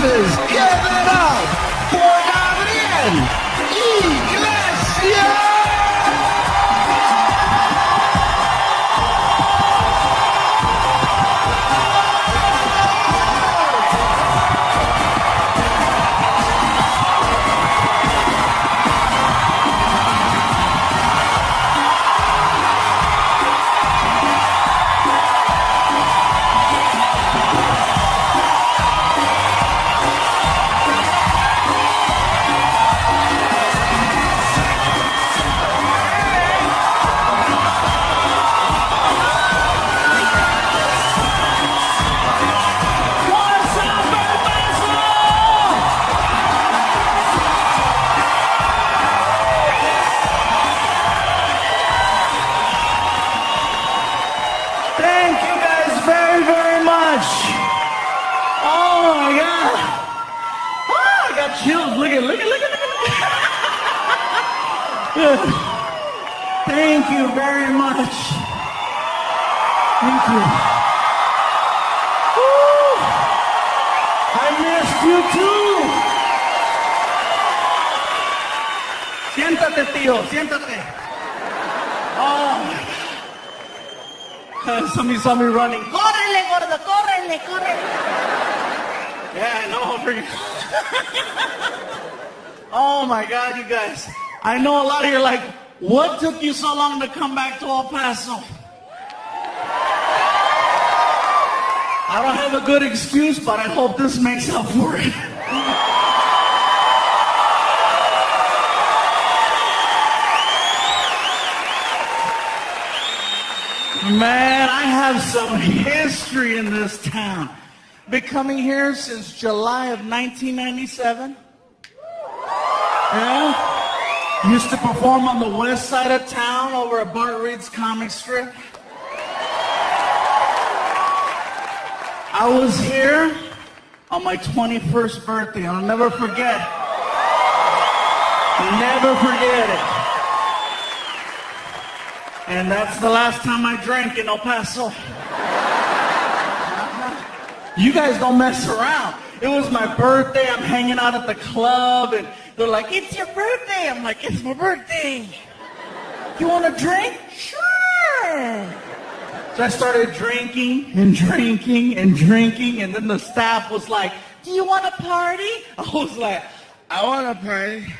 voices, give it up for Gabriel Iglesias! Thank you guys very, very much. Oh my God. Oh, I got chills. Look at. Thank you very much. Thank you. Woo. I missed you too. Siéntate, tío, siéntate. Oh. Somebody saw me running. Córrele, gordo, córrele, córrele. Yeah, I know. Oh my God, you guys. I know a lot of you are like, what took you so long to come back to El Paso? I don't have a good excuse, but I hope this makes up for it. Man, I have some history in this town. Been coming here since July of 1997. Yeah. Used to perform on the west side of town over at Bart Reed's comic strip. I was here on my 21st birthday. I'll never forget. Never forget it. And that's the last time I drank in El Paso. You guys don't mess around. It was my birthday. I'm hanging out at the club, and they're like, it's your birthday. I'm like, it's my birthday. You want a drink? Sure. So I started drinking, and then the staff was like, do you want a party? I was like, I want a party.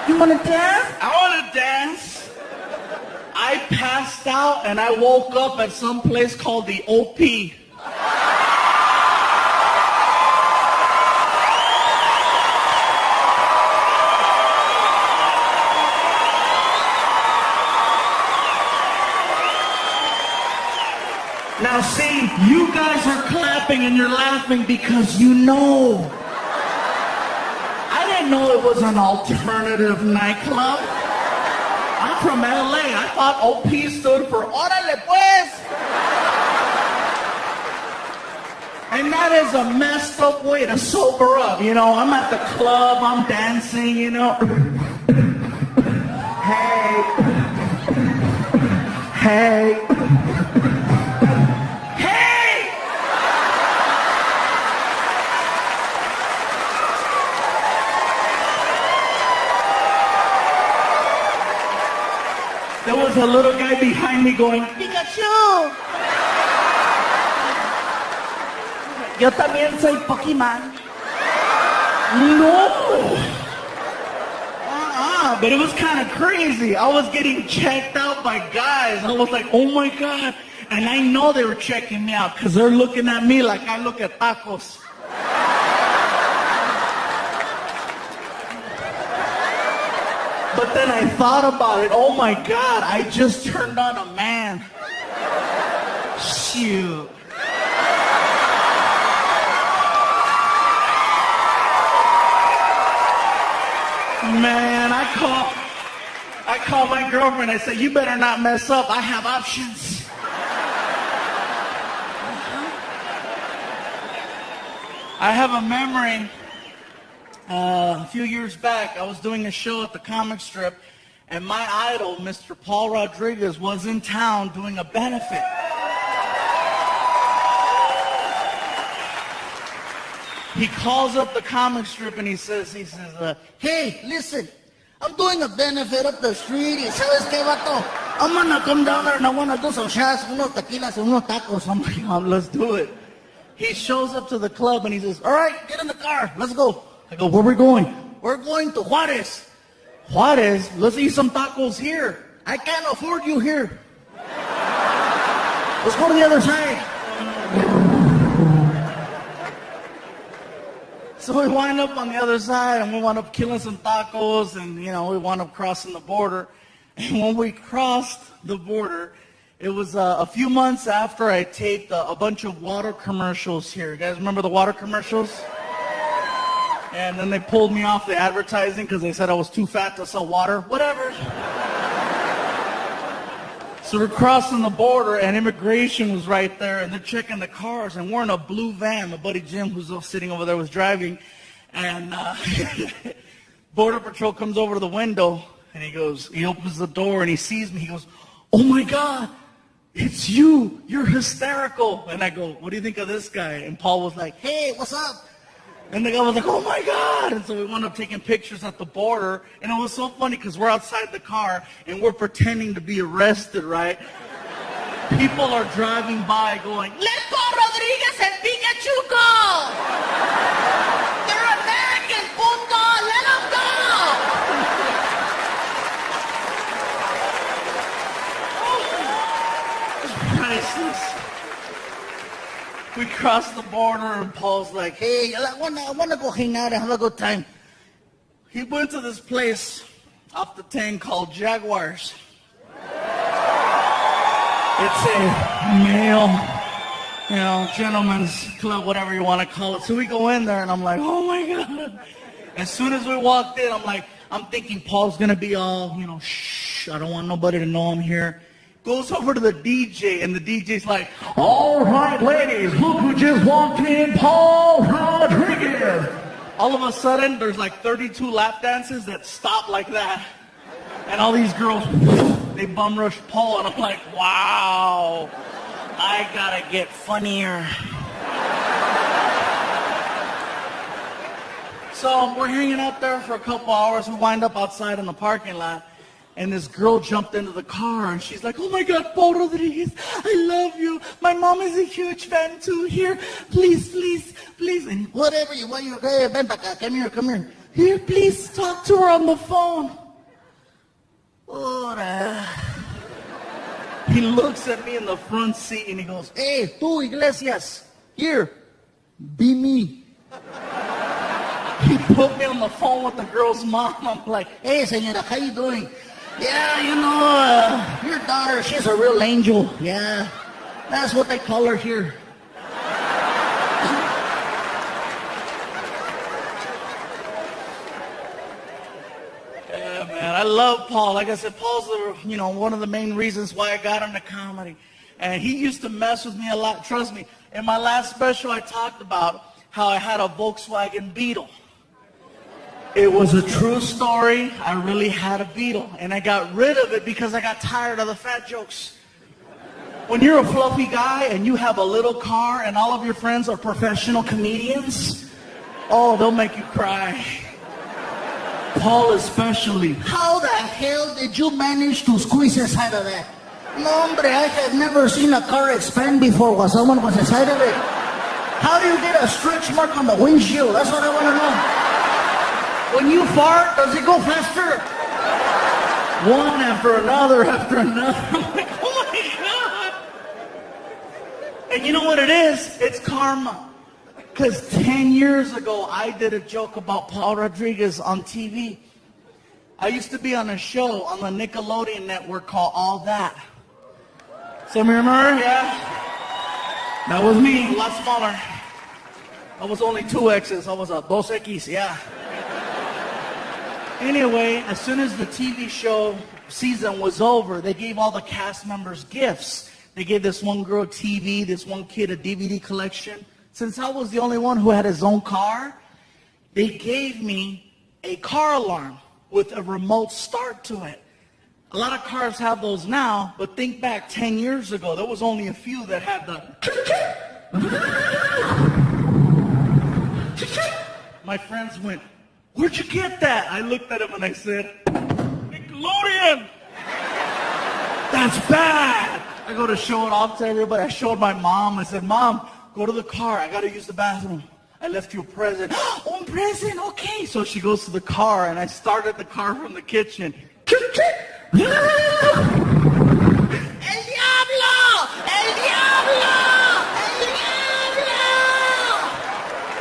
You want to dance? I want to dance. I passed out and I woke up at some place called the OP. Now see, you guys are clapping and you're laughing because you know. I didn't know it was an alternative nightclub. I'm from LA. I thought OP stood for Órale Pues. And that is a messed up way to sober up. You know, I'm at the club, I'm dancing, you know. Hey. Hey. There was a little guy behind me going, Pikachu. Yo también soy Pokemon. No. But it was kind of crazy. I was getting checked out by guys. I was like, oh my God. And I know they were checking me out because they're looking at me like I look at tacos. But then I thought about it. Oh my God, I just turned on a man. Shoot. Man, I call my girlfriend. I say, you better not mess up. I have options. I have a memory. A few years back, I was doing a show at the comic strip, and my idol, Mr. Paul Rodriguez, was in town doing a benefit. He calls up the comic strip and he says, hey, listen, I'm doing a benefit up the street. Y sabes qué, vato? I'm gonna come down there and I wanna do some shots, unos tequilas and unos tacos. I'm like, oh, let's do it. He shows up to the club and he says, all right, get in the car, let's go. I go, where are we going? We're going to Juarez. Juarez? Let's eat some tacos here. I can't afford you here. Let's go to the other side. So we wind up on the other side and we wound up killing some tacos and, we wound up crossing the border. And when we crossed the border, it was a few months after I taped a bunch of water commercials here. You guys remember the water commercials? And then they pulled me off the advertising because they said I was too fat to sell water. Whatever. So we're crossing the border and immigration was right there and they're checking the cars and we're in a blue van. My buddy Jim, who's sitting over there, was driving. And Border Patrol comes over to the window and he opens the door and he sees me. He goes, oh my God, it's you. You're hysterical. And I go, what do you think of this guy? And Paul was like, hey, what's up? And the guy was like, oh my God. And so we wound up taking pictures at the border. And it was so funny because we're outside the car and we're pretending to be arrested, right? People are driving by going, let Paul Rodriguez and Pikachu go. They're American, punto. Let them go. Oh, priceless. We crossed the border and Paul's like, hey, I wanna go hang out and have a good time. He went to this place off the 10 called Jaguars. It's a male, gentleman's club, whatever you want to call it. So we go in there and I'm like, oh my God. As soon as we walked in, I'm thinking Paul's gonna be all, shh, I don't want nobody to know I'm here. Goes over to the DJ, and the DJ's like, all right, ladies, look who just walked in, Paul Rodriguez. All of a sudden, there's like 32 lap dances that stop like that. And all these girls, they bum rush Paul, and I'm like, wow, I gotta get funnier. So we're hanging out there for a couple hours. We wind up outside in the parking lot. And this girl jumped into the car and she's like, oh my God, Paul Rodriguez, I love you. My mom is a huge fan too. Here, please, please, please. And whatever you want, hey, ven para acá, come here. Here, please talk to her on the phone. Ora. He looks at me in the front seat and he goes, hey, tú, Iglesias, here, be me. He put me on the phone with the girl's mom. I'm like, hey, señora, how you doing? Yeah, your daughter, she's a real angel. Yeah, that's what they call her here. Yeah, man, I love Paul. Like I said, Paul's one of the main reasons why I got into comedy. And he used to mess with me a lot. Trust me, in my last special, I talked about how I had a Volkswagen Beetle. It was a true story. I really had a Beetle, and I got rid of it because I got tired of the fat jokes. When you're a fluffy guy and you have a little car and all of your friends are professional comedians, oh, they'll make you cry. Paul especially. How the hell did you manage to squeeze inside of that? No, hombre, I have never seen a car expand before while someone was inside of it. How do you get a stretch mark on the windshield? That's what I want to know. When you fart, does it go faster? One after another after another. I'm like, oh my God. And you know what it is? It's karma. Because 10 years ago, I did a joke about Paul Rodriguez on TV. I used to be on a show on the Nickelodeon network called All That. Some of you remember? Yeah. That was me, a lot smaller. I was only 2 X's. I was a 2X, yeah. Anyway, as soon as the TV show season was over, they gave all the cast members gifts. They gave this one girl a TV, this one kid a DVD collection. Since I was the only one who had his own car, they gave me a car alarm with a remote start to it. A lot of cars have those now, but think back 10 years ago, there was only a few that had the... My friends went, "Where'd you get that?" I looked at him and I said, "Nickelodeon." That's bad. I go to show it off to everybody. I showed my mom. I said, "Mom, go to the car. I got to use the bathroom. I left you a present." "Oh, a present, okay." So she goes to the car, and I started the car from the kitchen. El diablo! El diablo! El diablo!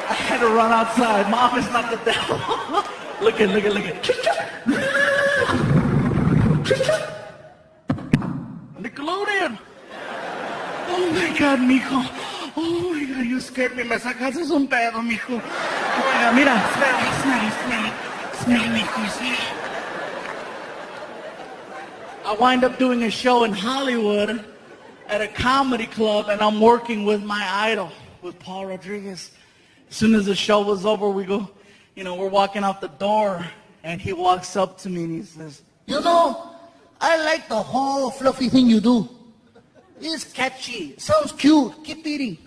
I had to run outside. Mom, it's not the devil. Look at. Nickelodeon. Oh my God, mijo. Oh my God, you scared me. Me sacaste un pedo, mijo. Oiga, mira, smell, mijo, smell. I wind up doing a show in Hollywood at a comedy club, and I'm working with my idol, with Paul Rodriguez. As soon as the show was over, we go, we're walking out the door, and he walks up to me and he says, "I like the whole fluffy thing you do. It's catchy. Sounds cute. Keep eating."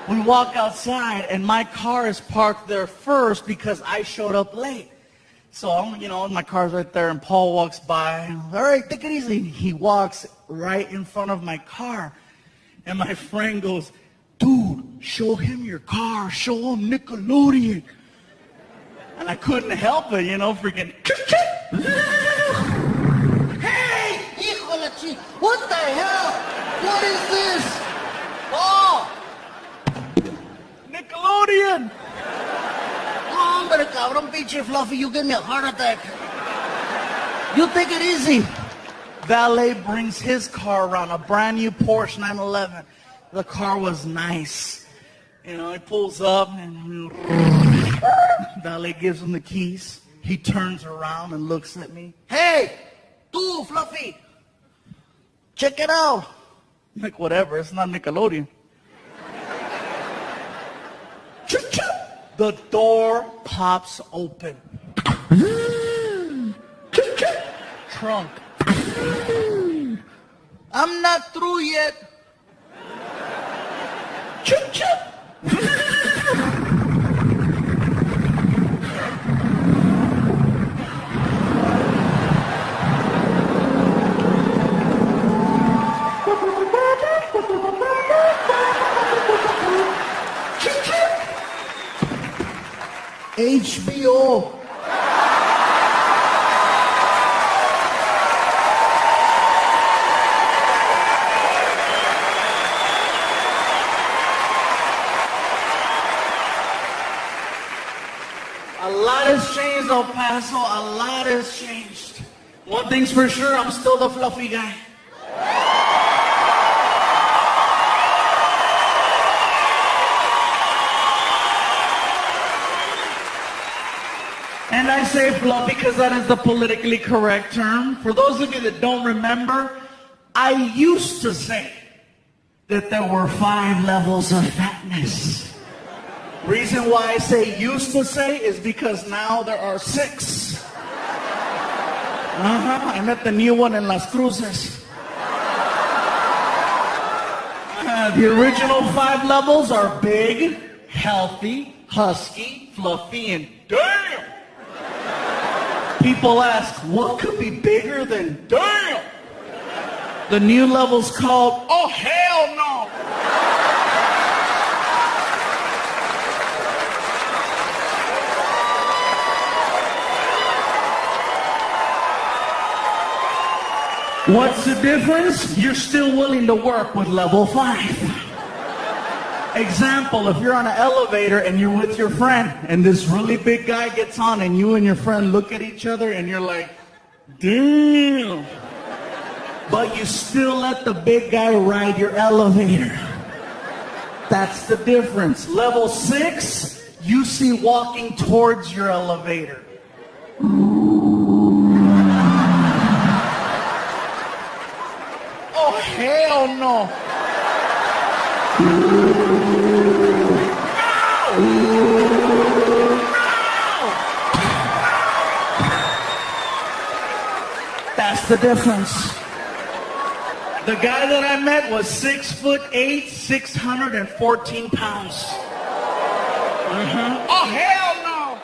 We walk outside, and my car is parked there first because I showed up late. So, my car's right there, and Paul walks by. "All right, take it easy." He walks right in front of my car. And my friend goes, "Dude, show him your car. Show him Nickelodeon." And I couldn't help it, freaking. "Hey, hijo de la chi, what the hell? What is this?" "Oh, Nickelodeon." "Hombre, cabrón, pinche Fluffy, you give me a heart attack. You take it easy." Valet brings his car around, a brand new Porsche 911. The car was nice. He pulls up and Valet gives him the keys. He turns around and looks at me. "Hey, tú, Fluffy, check it out." I'm like, "Whatever, it's not Nickelodeon." The door pops open. Trunk. I'm not through yet. HBO. A lot has changed, El Paso. A lot has changed. One thing's for sure, I'm still the fluffy guy. And I say fluffy because that is the politically correct term. For those of you that don't remember, I used to say that there were 5 levels of fatness. Reason why I say used to say is because now there are 6. I met the new one in Las Cruces. The original 5 levels are big, healthy, husky, fluffy, and damn. People ask, what could be bigger than damn? The new level's called, oh hell no. What's the difference? You're still willing to work with level 5. Example, if you're on an elevator and you're with your friend and this really big guy gets on and you and your friend look at each other and you're like, damn. But you still let the big guy ride your elevator. That's the difference. Level 6, you see walking towards your elevator. Oh, hell no. That's the difference. The guy that I met was 6'8", 614 pounds. Oh, hell no.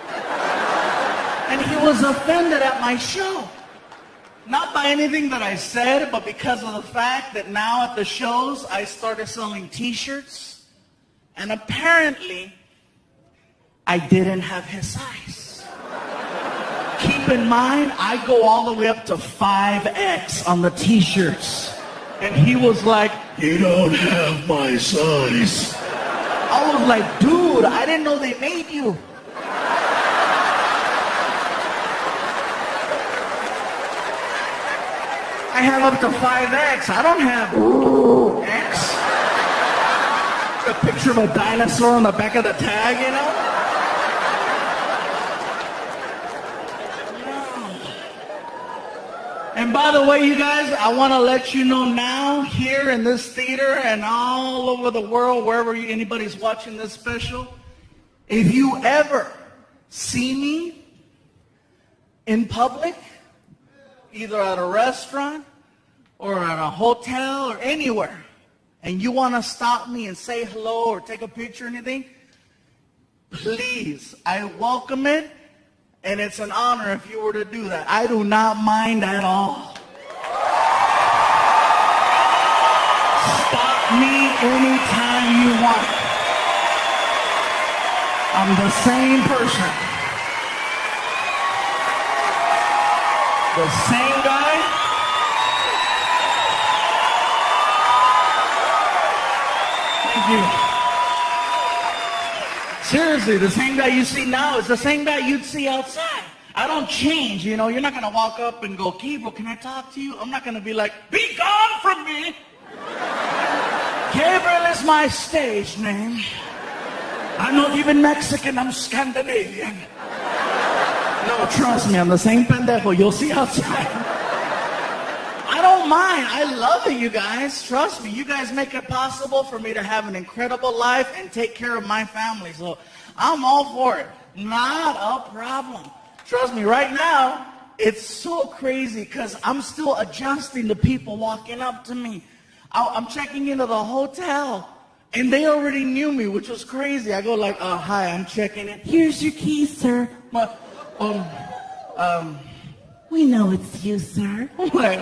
And he was offended at my show. Not by anything that I said, but because of the fact that now at the shows, I started selling t-shirts. And apparently, I didn't have his size. Keep in mind, I go all the way up to 5X on the t-shirts. And he was like, you don't have my size. I was like, dude, I didn't know they made you. I have up to 5X. I don't have X. A picture of a dinosaur on the back of the tag, you know? And by the way, you guys, I want to let you know now, here in this theater and all over the world, wherever anybody's watching this special, if you ever see me in public, either at a restaurant or at a hotel or anywhere, and you want to stop me and say hello or take a picture or anything, please, I welcome it. And it's an honor if you were to do that. I do not mind at all. Stop me anytime you want. I'm the same person. The same guy. Thank you. Seriously, the same guy you see now is the same guy you'd see outside. I don't change, you know. You're not going to walk up and go, Gabriel, can I talk to you? I'm not going to be like, be gone from me. Gabriel is my stage name. I'm not even Mexican, I'm Scandinavian. No, trust me, I'm the same pendejo you'll see outside. I don't mind. I love it, you guys. Trust me. You guys make it possible for me to have an incredible life and take care of my family. So I'm all for it. Not a problem. Trust me, right now, it's so crazy because I'm still adjusting to people walking up to me. I'm checking into the hotel, and they already knew me, which was crazy. I go like, hi, I'm checking in. Here's your keys, sir. We know it's you, sir. Like,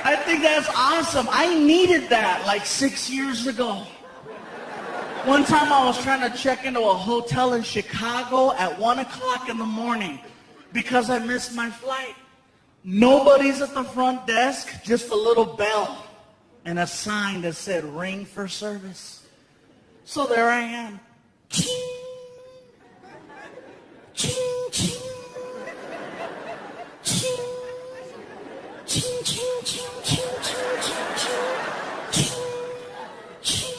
I think that's awesome. I needed that like 6 years ago. One time I was trying to check into a hotel in Chicago at 1 o'clock in the morning because I missed my flight. Nobody's at the front desk, just a little bell and a sign that said ring for service. So there I am. Ching, ching, ching, ching, ching, ching, ching, ching, ching, ching, ching, ching.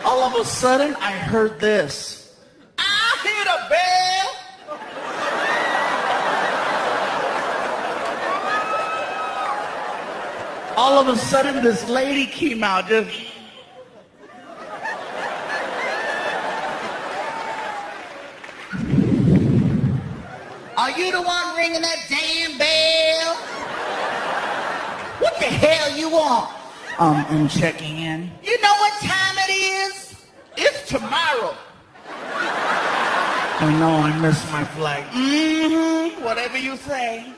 All of a sudden, I heard this. I hit a bell. All of a sudden, this lady came out, just... Are you the one ringing that damn bell? What the hell you want? I'm checking in. You know what time it is? It's tomorrow. I know, I missed my flight. Whatever you say.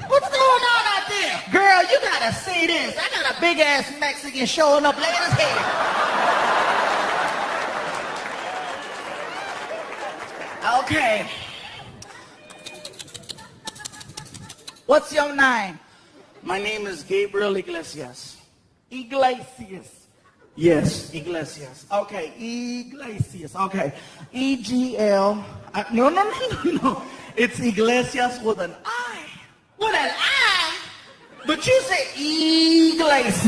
What's going on out there? Girl, you gotta see this. I got a big ass Mexican showing up late as hell. Okay. What's your name? My name is Gabriel Iglesias. Iglesias. Yes, Iglesias. Okay, Iglesias. Okay. E-G-L. No. It's Iglesias with an I. With an I? But you say Iglesias.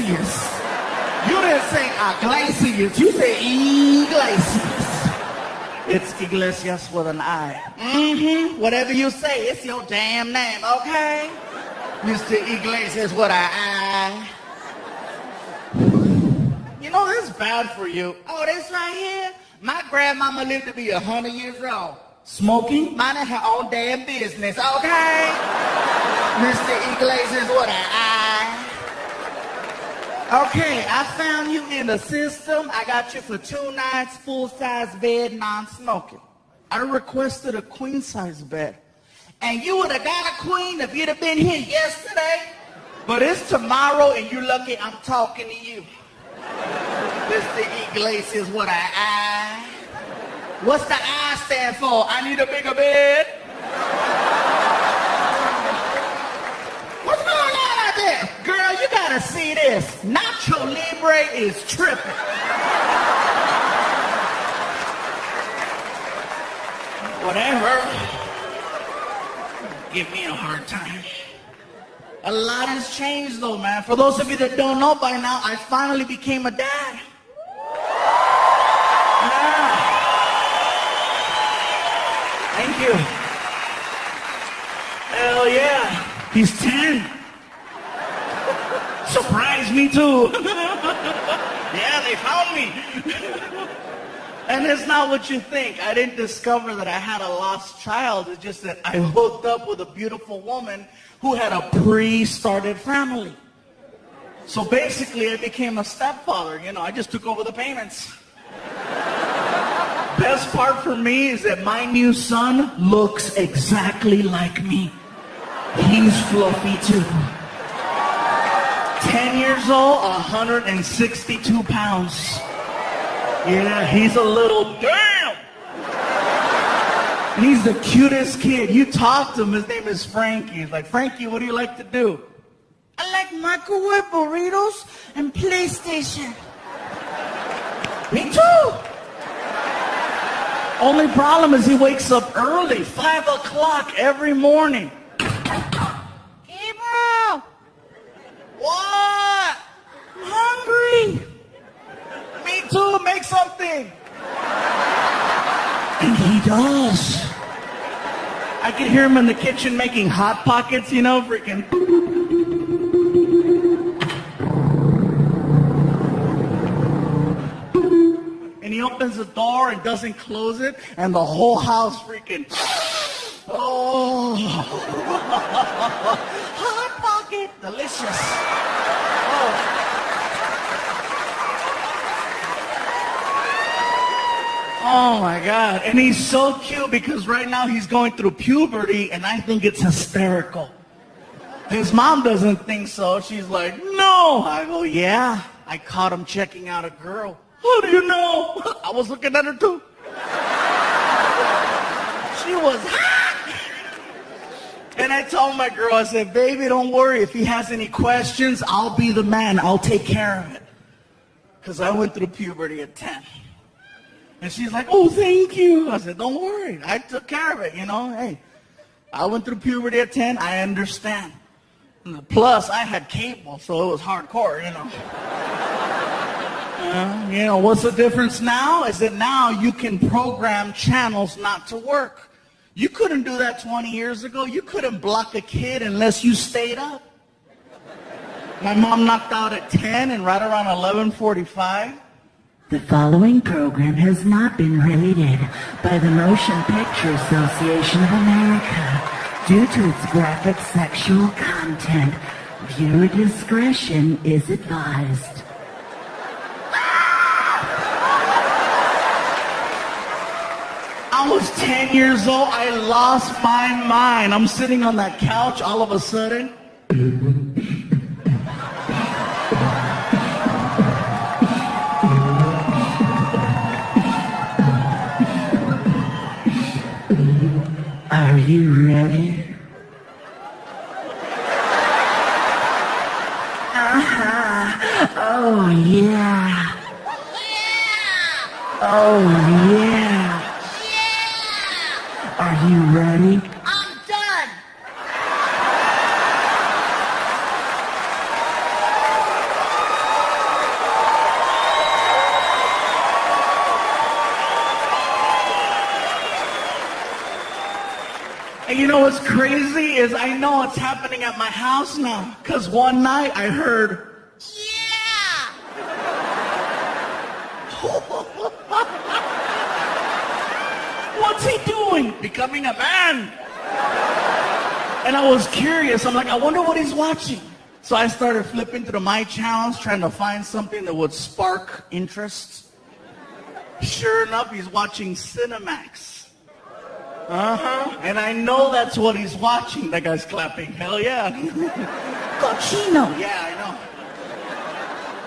You didn't say Iglesias. You say Iglesias. It's Iglesias with an I. Whatever you say, it's your damn name, okay? Mr. Iglesias with an I. You know, this is bad for you. Oh, this right here? My grandmama lived to be 100 years old. Smoking? Minding her own damn business, okay? Mr. Iglesias, what an eye. Okay, I found you in the system. I got you for 2 nights, full-size bed, non-smoking. I requested a queen-size bed. And you would have got a queen if you'd have been here yesterday. But it's tomorrow, and you're lucky I'm talking to you. Mr. Iglesias, what an eye. What's the I stand for? I need a bigger bed. What's going on out there? Girl, you gotta see this. Nacho Libre is tripping. Whatever. Give me a hard time. A lot has changed though, man. For those of you that don't know by now, I finally became a dad. Yeah. Thank you. Hell yeah. He's 10. Surprised me too. Yeah, they found me. And it's not what you think. I didn't discover that I had a lost child. It's just that I hooked up with a beautiful woman who had a pre-started family. So basically, I became a stepfather. You know, I just took over the payments. Best part for me is that my new son looks exactly like me. He's fluffy too. 10 years old, 162 pounds. Yeah, he's a little damn. And he's the cutest kid. You talk to him, his name is Frankie. He's like, Frankie, what do you like to do? I like microwave burritos and PlayStation. Me too. Only problem is he wakes up early, 5 o'clock every morning. Gabriel! What? I'm hungry. Me too, make something. And he does. I can hear him in the kitchen making Hot Pockets, you know, freaking. And he opens the door and doesn't close it, and the whole house freaking. Oh. Hot Pocket, delicious. Oh. Oh my God, and he's so cute because right now he's going through puberty and I think it's hysterical. His mom doesn't think so. She's like, no. I go, yeah, I caught him checking out a girl. How do you know? I was looking at her too. She was hot. And I told my girl, I said, baby, don't worry. If he has any questions, I'll be the man. I'll take care of it. Because I went through puberty at 10. And she's like, oh, thank you. I said, don't worry. I took care of it, you know. Hey, I went through puberty at 10. I understand. Plus, I had cable, so it was hardcore, you know. You know, what's the difference now? Is that now you can program channels not to work. You couldn't do that 20 years ago. You couldn't block a kid unless you stayed up. My mom knocked out at 10, and right around 11:45, the following program has not been rated by the Motion Picture Association of America due to its graphic sexual content. Viewer discretion is advised. I was 10 years old. I lost my mind. I'm sitting on that couch all of a sudden. Are you ready? Oh, yeah. Oh, yeah. Are you ready? I'm done. And you know what's crazy is I know what's happening at my house now. Because one night I heard, Yeah. what's he doing? doing? Becoming a man. And I was curious. I'm like, I wonder what he's watching. So I started flipping through my channels, trying to find something that would spark interest. Sure enough, he's watching Cinemax. And I know that's what he's watching. That guy's clapping. Hell yeah. Cochino. Yeah, I know.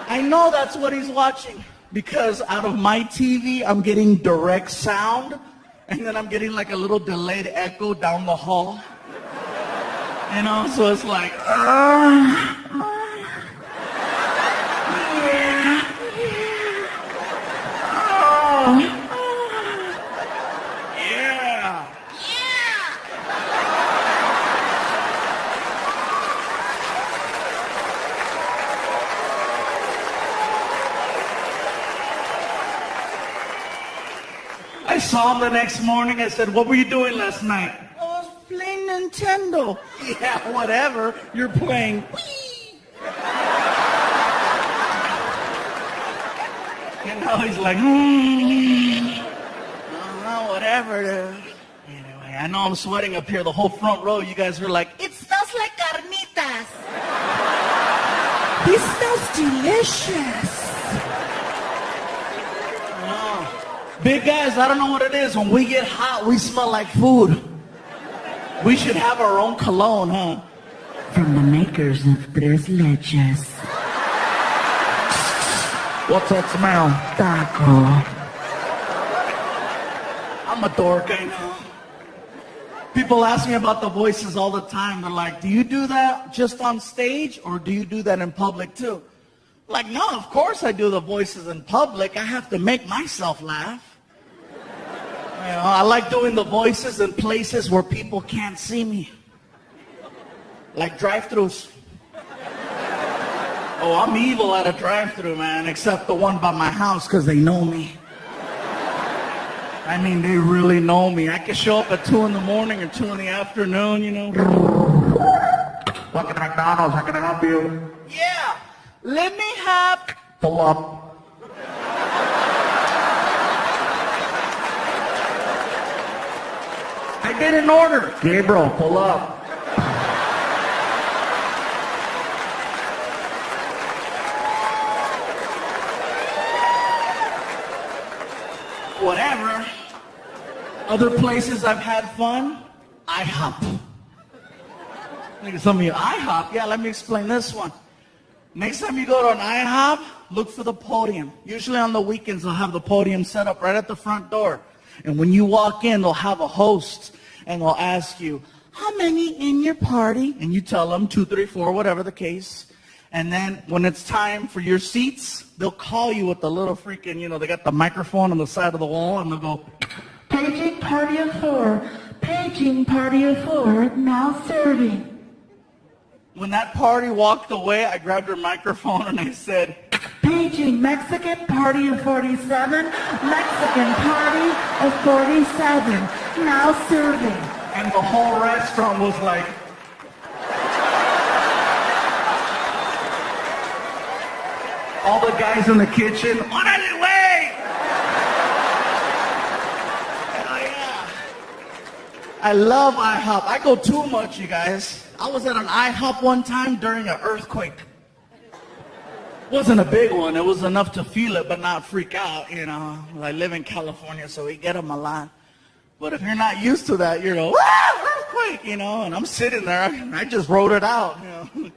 I know that's what he's watching. Because out of my TV, I'm getting direct sound. And then I'm getting like a little delayed echo down the hall. You know, so it's like, yeah. I saw him the next morning. I said, what were you doing last night? I was playing Nintendo. Yeah, whatever. You're playing Wii. And now he's like, whatever, dude. Anyway, I know I'm sweating up here. The whole front row, you guys are like, it smells like carnitas. This smells delicious. Big guys, I don't know what it is. When we get hot, we smell like food. We should have our own cologne, huh? From the makers of Tres Leches. What's that smell? Taco. I'm a dork, I know. People ask me about the voices all the time. They're like, do you do that just on stage or do you do that in public too? Like, no, of course I do the voices in public. I have to make myself laugh. You know, I like doing the voices in places where people can't see me. Like drive-thrus. Oh, I'm evil at a drive-thru, man, except the one by my house because they know me. I mean, they really know me. I can show up at 2 in the morning or 2 in the afternoon, you know. Welcome to McDonald's. How can I help you? Yeah. Let me have... Pull up. I did an order. Gabriel, pull up. Whatever. Other places I've had fun, IHOP. Look at some of you, IHOP? Yeah, let me explain this one. Next time you go to an IHOP, look for the podium. Usually on the weekends, they'll have the podium set up right at the front door. And when you walk in, they'll have a host, and they'll ask you, how many in your party? And you tell them 2, 3, 4, whatever the case. And then when it's time for your seats, they'll call you with the little freaking, you know, they got the microphone on the side of the wall, and they'll go, Paging party of 4. Paging party of 4. Now serving. When that party walked away, I grabbed her microphone and I said, Paging Mexican party of 47. Mexican party of 47. Now serving. And the whole restaurant was like, all the guys in the kitchen, ¡órale, güey! Oh, yeah. I love IHOP. I go too much, you guys. I was at an IHOP one time during an earthquake. Wasn't a big one. It was enough to feel it, but not freak out, you know. I live in California, so we get them a lot. But if you're not used to that, you're like, earthquake, you know. And I'm sitting there, and I just wrote it out, you know.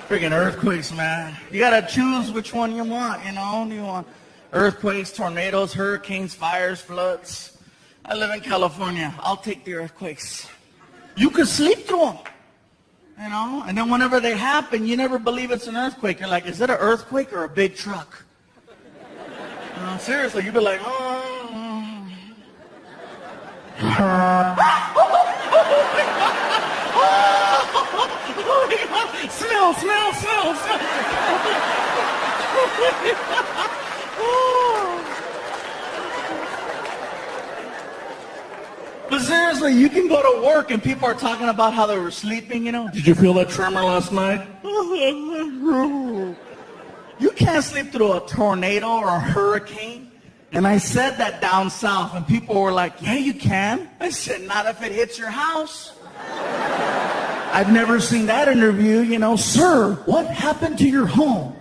Freaking earthquakes, man. You gotta choose which one you want, you know? Do you want earthquakes, tornadoes, hurricanes, fires, floods? I live in California. I'll take the earthquakes. You can sleep through them, you know? And then whenever they happen, you never believe it's an earthquake. You're like, is it an earthquake or a big truck? Seriously, you'd be like, oh. seriously, you can go to work and people are talking about how they were sleeping, you know. Did you feel that tremor last night? You can't sleep through a tornado or a hurricane. And I said that down south, and people were like, yeah, you can. I said, not if it hits your house. I've never seen that interview, you know. Sir, what happened to your home?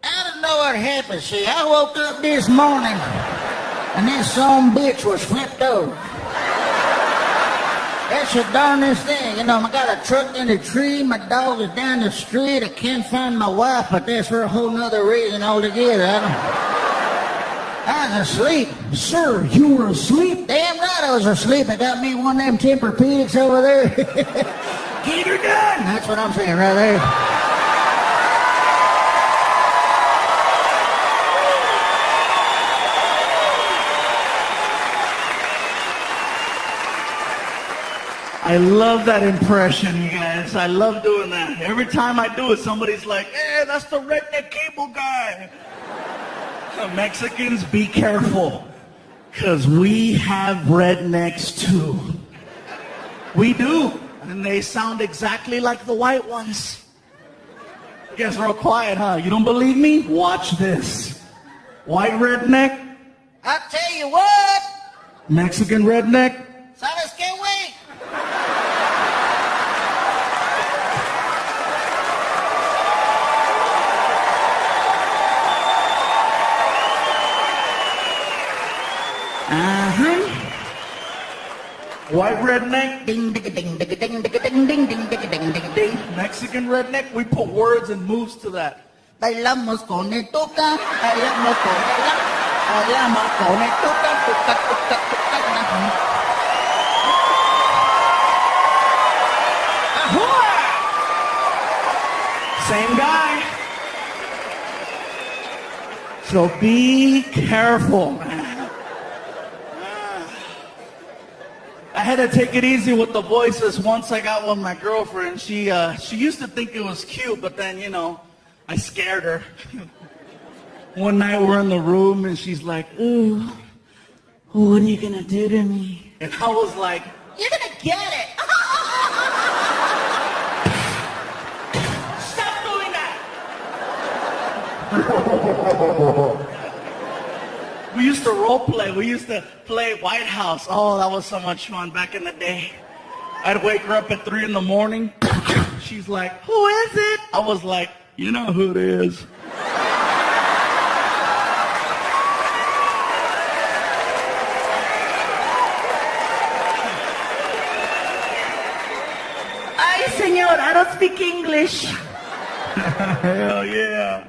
I don't know what happened. See, I woke up this morning and this son bitch was flipped over. That's the darnest thing. You know, I got a truck in the tree, my dog is down the street, I can't find my wife, but that's for a whole nother reason altogether. I was asleep. Sir, you were asleep? Damn right I was asleep. I got me one of them Tempur-Pedics over there. Get her done. That's what I'm saying right there. I love that impression, you guys. I love doing that. Every time I do it, somebody's like, hey, that's the redneck cable guy. Mexicans, be careful, because we have rednecks too. We do, and they sound exactly like the white ones. You guys are all quiet, huh? You don't believe me? Watch this. White redneck. I'll tell you what. Mexican redneck. ¿Sabes qué, güey? White redneck. Ding, ding, ding, ding, ding, ding, ding, ding, ding, ding, ding, ding. Mexican redneck, we put words and moves to that. Bailamos con el tuca, bailamos con el bailamos con el tuca, tuca, tuca, tuca. Same guy. So be careful, man. I had to take it easy with the voices once I got with my girlfriend. She used to think it was cute, but then, you know, I scared her. One night we're in the room and she's like, ooh, what are you gonna do to me? And I was like, You're gonna get it. stop doing that! We used to role play. We used to play White House. Oh, that was so much fun back in the day. I'd wake her up at 3 in the morning. She's like, who is it? I was like, you know who it is. Ay, señor, I don't speak English. Hell yeah.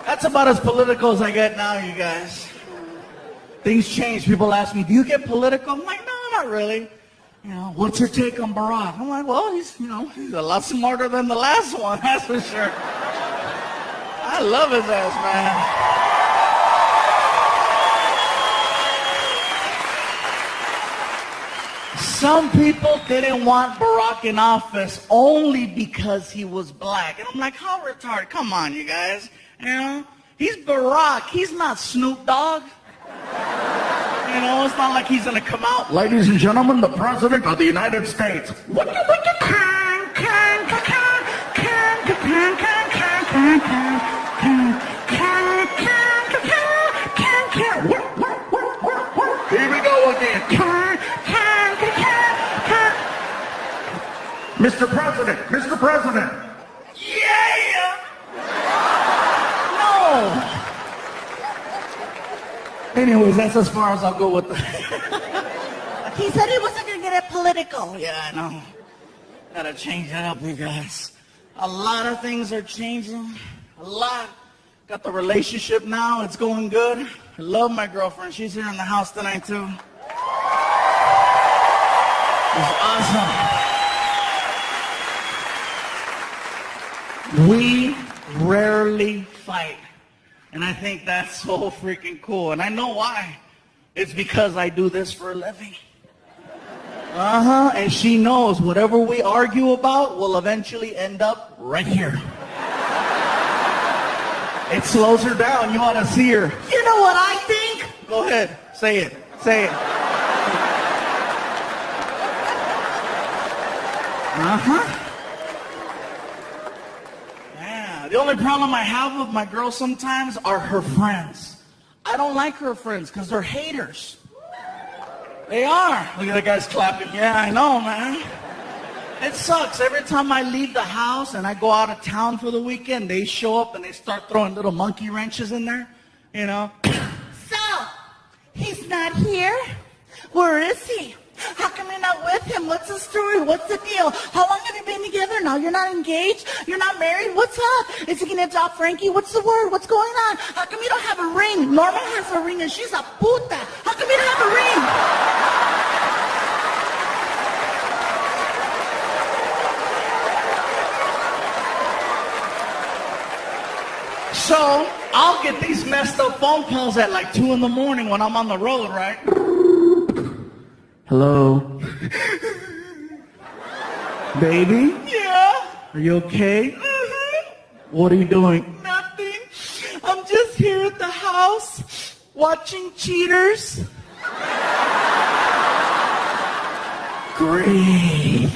That's about as political as I get now, you guys. Things change. People ask me, do you get political? I'm like, no, not really. You know, what's your take on Barack? I'm like, well, he's a lot smarter than the last one, that's for sure. I love his ass, man. Some people didn't want Barack in office only because he was black. And I'm like, how retarded? Come on, you guys. You know, he's Barack. He's not Snoop Dogg. You know, it's not like he's going to come out. Ladies and gentlemen, the President of the United States. Here we go again. Mr. President, Mr. President. Yeah! No! Anyways, that's as far as I'll go with that. He said he wasn't gonna get it political. Yeah, I know. Gotta change that up, you guys. A lot of things are changing. A lot. Got the relationship now. It's going good. I love my girlfriend. She's here in the house tonight, too. It's awesome. We rarely fight. And I think that's so freaking cool. And I know why. It's because I do this for a living. And she knows whatever we argue about will eventually end up right here. It slows her down. You ought to see her. You know what I think? Go ahead. Say it. Say it. Yeah, the only problem I have with my girl sometimes are her friends. I don't like her friends because they're haters. They are. Look at the guys clapping. Yeah, I know, man. It sucks. Every time I leave the house and I go out of town for the weekend, they show up and they start throwing little monkey wrenches in there, you know. So, he's not here? Where is he? How come you're not with him? What's the story? What's the deal? How long have you been together now? You're not engaged? You're not married? What's up? Is he gonna adopt Frankie? What's the word? What's going on? How come you don't have a ring? Norma has a ring and she's a puta. How come you don't have a ring? So, I'll get these messed up phone calls at like 2 in the morning when I'm on the road, right? Hello? Baby? Yeah? Are you okay? Mm-hmm. What are you doing? Nothing. I'm just here at the house watching cheaters. Great.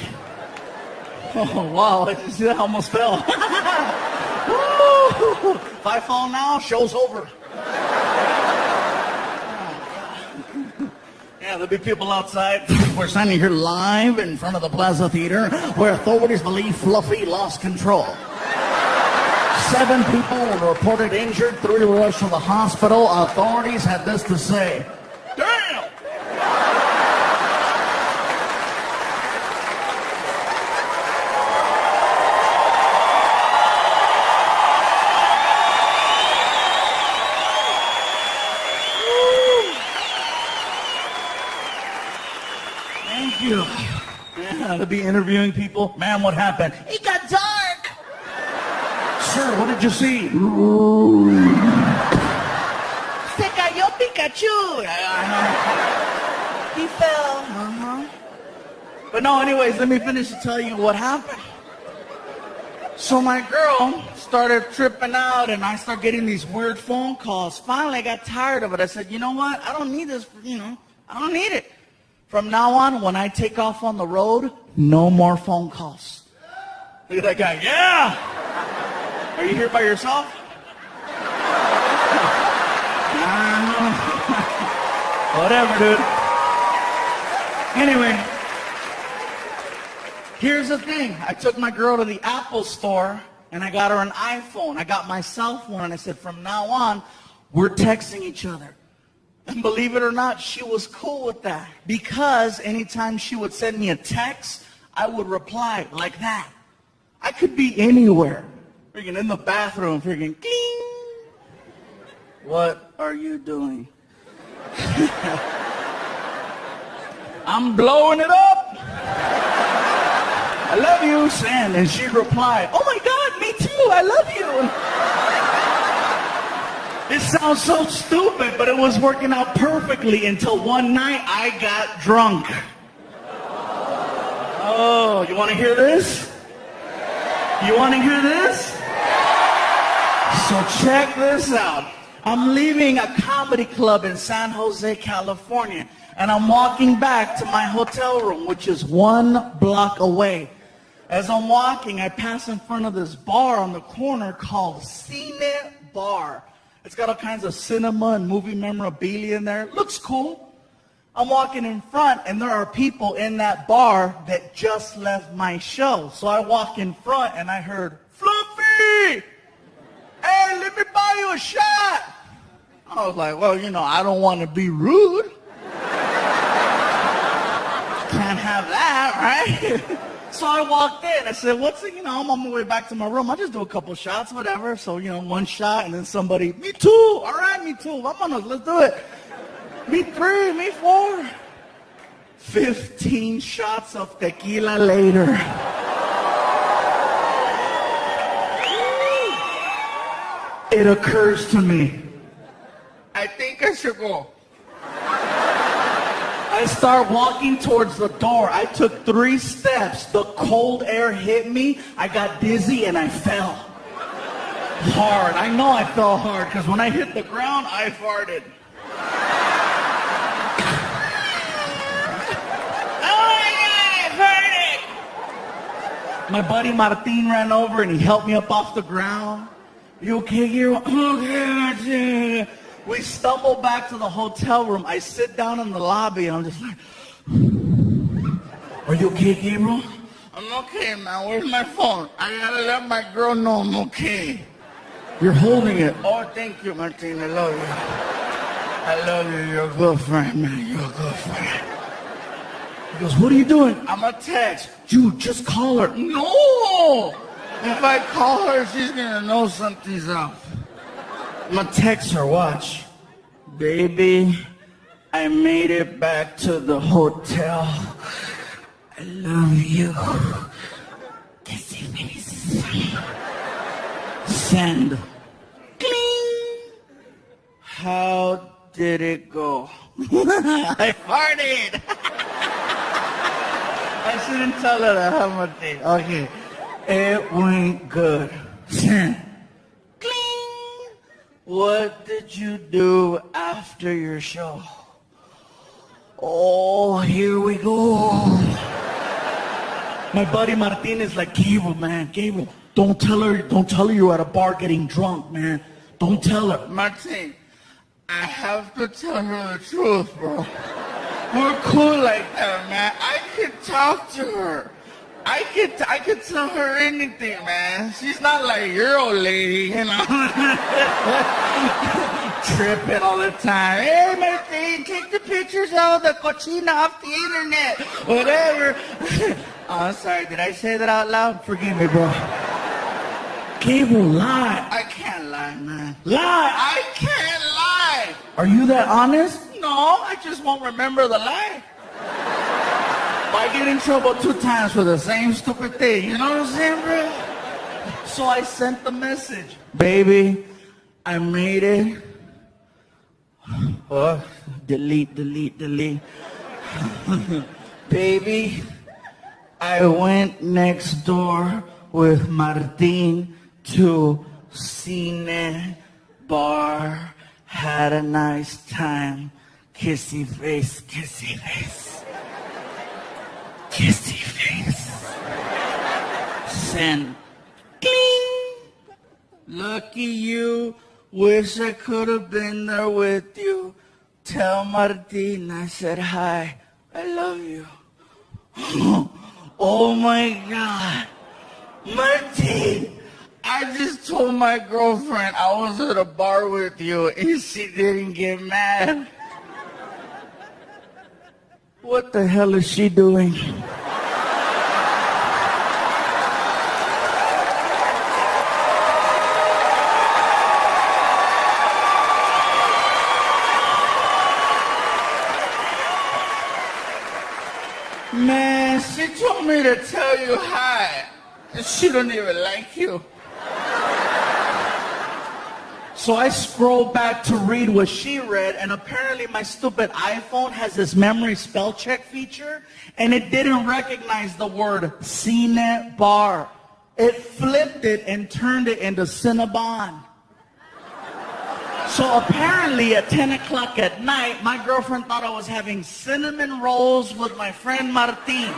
Oh, wow. I almost fell. Woo! If I fall now, show's over. Yeah, there'll be people outside. We're standing here live in front of the Plaza Theater where authorities believe Fluffy lost control. 7 people were reported injured, 3 were rushed to the hospital. Authorities had this to say. Damn! Thank you. Yeah, to be interviewing people. Man, what happened? It got dark. Sir, what did you see? Se cayó Pikachu. He fell. But no, anyways, let me finish to tell you what happened. So my girl started tripping out and I started getting these weird phone calls. Finally, I got tired of it. I said, you know what? I don't need this, I don't need it. From now on, when I take off on the road, no more phone calls. Look at that guy. Yeah! Are you here by yourself? Whatever, dude. Anyway, here's the thing. I took my girl to the Apple store and I got her an iPhone. I got my cell phone and I said, from now on, we're texting each other. And believe it or not, she was cool with that. Because anytime she would send me a text, I would reply like that. I could be anywhere. Freaking in the bathroom, freaking cling. What are you doing? I'm blowing it up. I love you, Sam. And she'd reply, oh my God, me too, I love you. It sounds so stupid, but it was working out perfectly until one night I got drunk. Oh, you want to hear this? You want to hear this? So check this out. I'm leaving a comedy club in San Jose, California, and I'm walking back to my hotel room, which is 1 block away. As I'm walking, I pass in front of this bar on the corner called Cine Bar. It's got all kinds of cinema and movie memorabilia in there. It looks cool. I'm walking in front, and there are people in that bar that just left my show. So I walk in front, and I heard, Fluffy! Hey, let me buy you a shot! I was like, well, I don't want to be rude. Can't have that, right? So I walked in. I said, I'm on my way back to my room. I'll just do a couple shots, whatever. So, 1 shot, and then somebody, me too. All right, me too. Vámonos, let's do it. Me 3, me 4. 15 shots of tequila later. It occurs to me, I think I should go. I start walking towards the door. I took 3 steps. The cold air hit me. I got dizzy and I fell. Hard. I know I fell hard because when I hit the ground, I farted. My buddy Martin ran over and he helped me up off the ground. You okay, Gabriel? Okay. We stumble back to the hotel room. I sit down in the lobby and I'm just like, are you okay, Gabriel? I'm okay, man. Where's my phone? I gotta let my girl know I'm okay. You're holding it. Oh, thank you, Martin. I love you. I love you. You're a good friend, man. You're a good friend. He goes, what are you doing? I'm a text. Dude, just call her. No! If I call her, she's gonna know something's up. I'm gonna text her, watch. Baby, I made it back to the hotel. I love you. Kissy face. Send. Cling. How did it go? I farted. I shouldn't tell her that, huh, Martin? Okay. It went good. Send. Cling. What did you do after your show? Oh, here we go. My buddy Martin is like, Gabriel, man, Gabriel, don't tell her you're at a bar getting drunk, man. Don't tell her. Martin, I have to tell her the truth, bro. We're cool like that, man. I could talk to her. I could tell her anything, man. She's not like your old lady, you know. Tripping all the time. Hey, Martin, take the pictures of the cochina off the internet. Whatever. Oh, I'm sorry. Did I say that out loud? Forgive me, bro. Gabriel, lie. I can't lie, man. Lie. I can't lie. Are you that honest? No, I just won't remember the lie. I get in trouble 2 times for the same stupid thing. You know what I'm saying, bro? So I sent the message. Baby, I made it. Oh, Delete. Baby, I went next door with Martin to Cine Bar. Had a nice time. Kissy face, kissy face. Kissy face. Send. Cling. Lucky you. Wish I could have been there with you. Tell Martin I said hi. I love you. Oh my God. Martin, I just told my girlfriend I was at a bar with you and she didn't get mad. What the hell is she doing? Man, she told me to tell you hi. And she don't even like you. So I scrolled back to read what she read, and apparently my stupid iPhone has this memory spell check feature, and it didn't recognize the word Cine Bar. It flipped it and turned it into Cinnabon. So apparently at 10 o'clock at night, my girlfriend thought I was having cinnamon rolls with my friend Martin,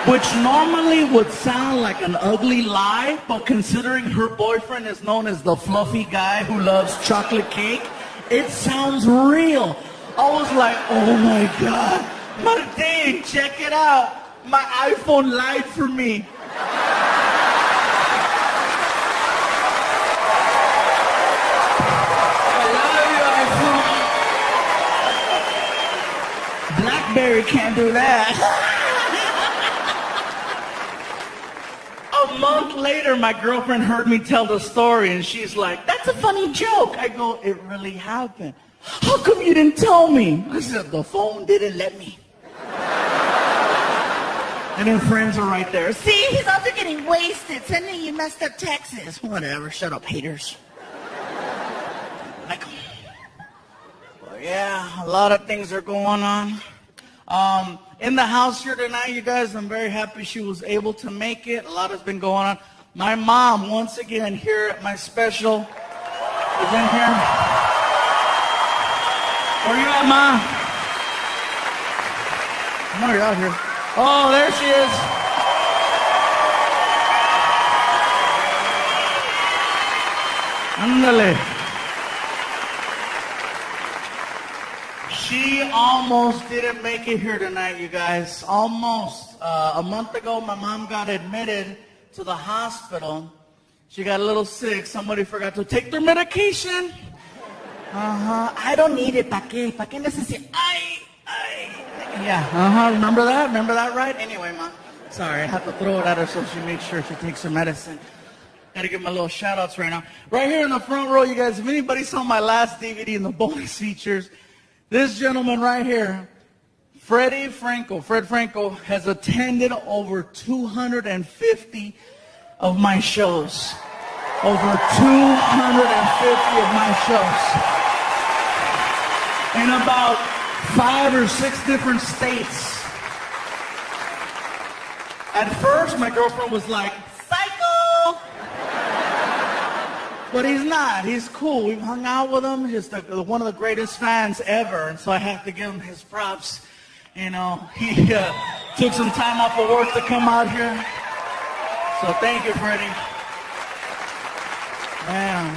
which normally would sound like an ugly lie, but considering her boyfriend is known as the fluffy guy who loves chocolate cake, it sounds real. I was like, oh my God, Martin, check it out. My iPhone lied for me. BlackBerry can't do that. A month later, my girlfriend heard me tell the story, and she's like, that's a funny joke. I go, it really happened. How come you didn't tell me? I said, the phone didn't let me. And then friends are right there. See, he's also getting wasted, sending you messed up texts. Whatever, shut up, haters. Like, well, yeah, a lot of things are going on. in the house here tonight, you guys, I'm very happy she was able to make it. A lot has been going on. My mom, once again, here at my special, is in here. Where you at, Ma? I know you're out here. Oh, there she is. Ándale. She almost didn't make it here tonight, you guys. Almost. A month ago, my mom got admitted to the hospital. She got a little sick. Somebody forgot to take their medication. I don't need it. ¿Pa qué? ¿Pa qué necesito? Ay. Yeah. Remember that? Remember that, right? Anyway, Mom. Sorry, I have to throw it at her so she makes sure she takes her medicine. Gotta give my little shout-outs right now. Right here in the front row, you guys, if anybody saw my last DVD in the bonus features, this gentleman right here, Fred Franco, has attended over 250 of my shows. Over 250 of my shows. In about 5 or 6 different states. At first, my girlfriend was like, psycho! But he's not. He's cool. We've hung out with him. He's one of the greatest fans ever. And so I have to give him his props. You know, he took some time off of work to come out here. So thank you, Freddie. Man.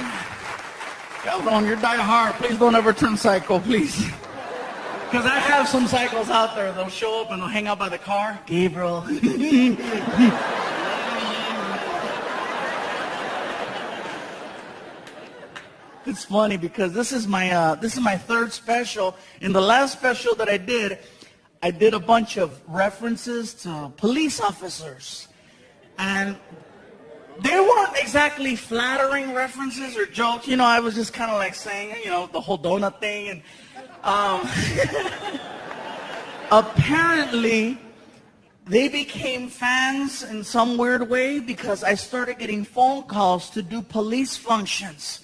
Cabrón, you're die hard. Please don't ever turn psycho, please. Because I have some psychos out there. They'll show up and they'll hang out by the car. Gabriel. It's funny because this is my third special. In the last special that I did a bunch of references to police officers. And they weren't exactly flattering references or jokes. You know, I was just kind of like saying, you know, the whole donut thing. And apparently, they became fans in some weird way because I started getting phone calls to do police functions.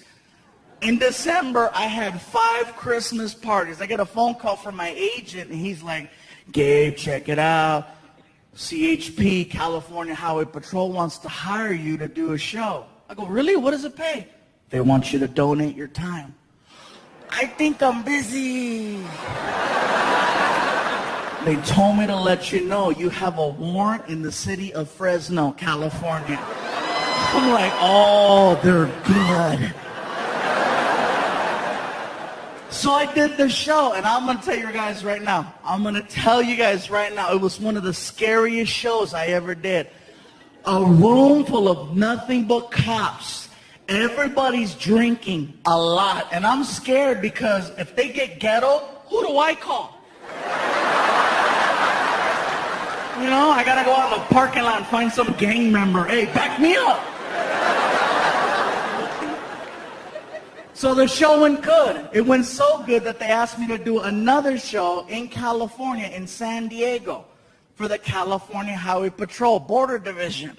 In December, I had 5 Christmas parties. I get a phone call from my agent, and he's like, Gabe, check it out. CHP, California Highway Patrol, wants to hire you to do a show. I go, really? What does it pay? They want you to donate your time. I think I'm busy. They told me to let you know you have a warrant in the city of Fresno, California. I'm like, oh, they're good. So I did the show, and I'm going to tell you guys right now. It was one of the scariest shows I ever did. A room full of nothing but cops. Everybody's drinking a lot. And I'm scared because if they get ghetto, who do I call? You know, I got to go out in the parking lot and find some gang member. Hey, back me up. So the show went good. It went so good that they asked me to do another show in California, in San Diego, for the California Highway Patrol Border Division.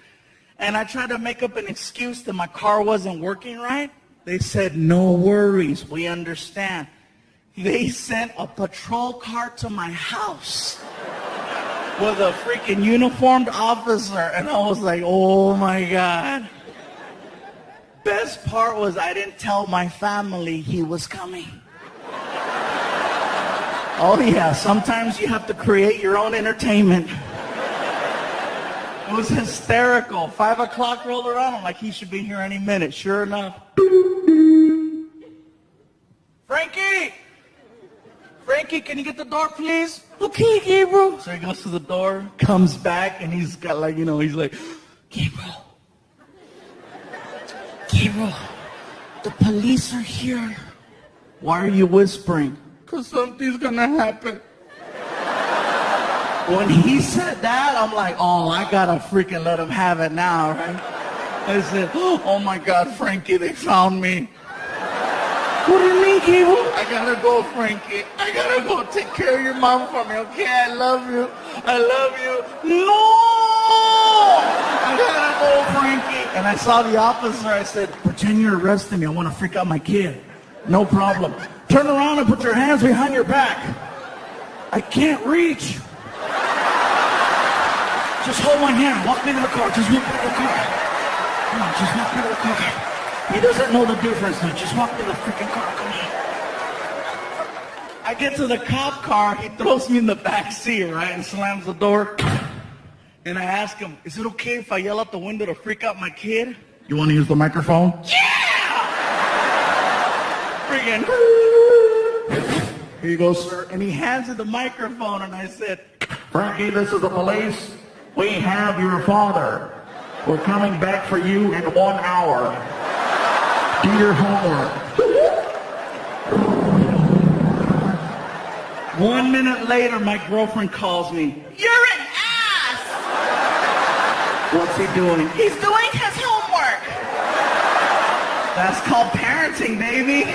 And I tried to make up an excuse that my car wasn't working right. They said, no worries, we understand. They sent a patrol car to my house with a freaking uniformed officer. And I was like, oh my God. Best part was I didn't tell my family he was coming. Oh yeah, sometimes you have to create your own entertainment. It was hysterical. 5 o'clock rolled around. I'm like, he should be here any minute. Sure enough. Frankie! Frankie, can you get the door, please? Okay, Gabriel. So he goes to the door, comes back, and he's got like, you know, he's like, Gabriel, the police are here. Why are you whispering? Because something's going to happen. When he said that, I'm like, oh, I got to freaking let him have it now, right? I said, oh my God, Frankie, they found me. What do you mean, Gabriel? I got to go, Frankie. I got to go take care of your mom for me, okay? I love you. I love you. No! I got to go, Frankie. And I saw the officer. I said, pretend you're arresting me. I want to freak out my kid. No problem. Turn around and put your hands behind your back. I can't reach. Just hold my hand. Walk me to the car. Just walk me to the car. Come on, just walk me to the car. He doesn't know the difference. So just walk to the freaking car. Come on. I get to the cop car. He throws me in the back seat, right, and slams the door. And I ask him, is it okay if I yell out the window to freak out my kid? You want to use the microphone? Yeah! freaking, here you go, sir. And he hands me the microphone, and I said, Frankie, this is the police. We have your father. We're coming back for you in 1 hour. Do your homework. 1 minute later, my girlfriend calls me. You're an ass! What's he doing? He's doing his homework. That's called parenting, baby.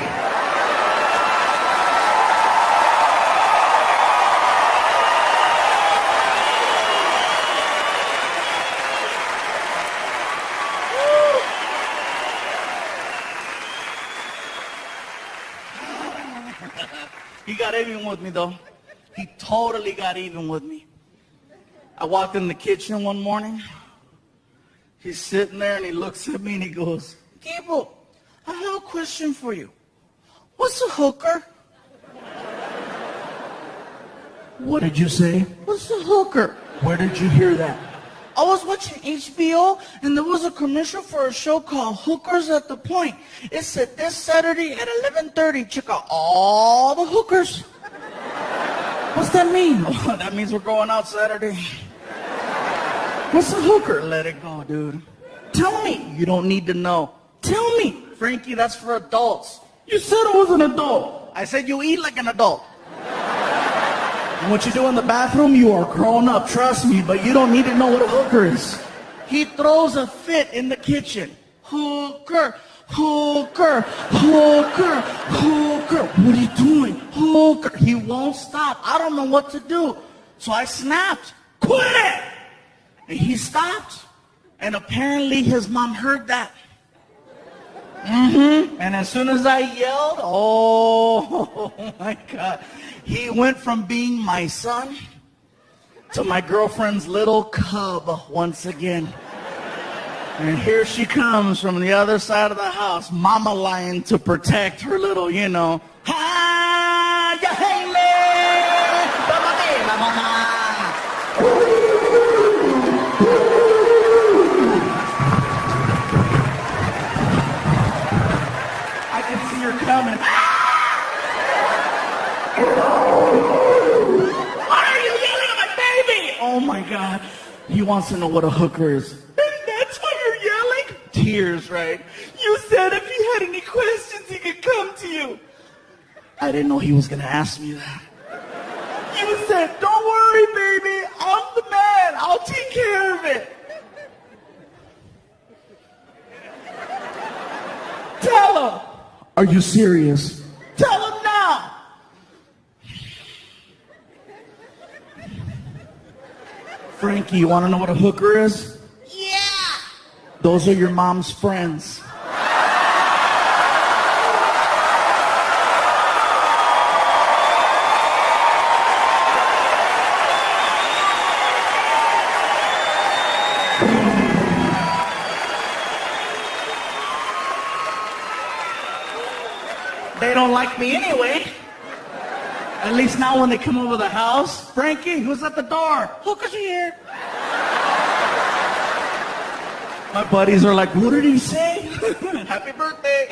He got even with me, though. He totally got even with me. I walked in the kitchen one morning. He's sitting there, and he looks at me, and he goes, Gabriel, I have a question for you. What's a hooker? What did you say? What's a hooker? Where did you hear that? I was watching HBO, and there was a commercial for a show called Hookers at the Point. It said this Saturday at 11:30, check out all the hookers. What's that mean? Oh, that means we're going out Saturday. What's a hooker? Let it go, dude. Tell me. You don't need to know. Tell me. Frankie, that's for adults. You said I was an adult. I said you eat like an adult. And what you do in the bathroom, you are grown up, trust me, but you don't need to know what a hooker is. He throws a fit in the kitchen. Hooker, hooker, hooker, hooker. What are you doing? Hooker. He won't stop. I don't know what to do. So I snapped. Quit it! And he stopped. And apparently his mom heard that. And as soon as I yelled, oh my God. He went from being my son to my girlfriend's little cub once again. And here she comes from the other side of the house, mama lion to protect her little, you know. Ah, ya hey, I can see her coming. Why are you yelling at my baby? Oh my God. He wants to know what a hooker is. That's why you're yelling? Tears, right? You said if he had any questions, he could come to you. I didn't know he was going to ask me that. You said, don't worry, baby. I'm the man. I'll take care of it. Tell him. Are you serious? Tell him now. Frankie, you want to know what a hooker is? Yeah. Those are your mom's friends. They don't like me anyway. At least now when they come over the house. Frankie, who's at the door? Hookers are here. My buddies are like, what did he say? Happy birthday.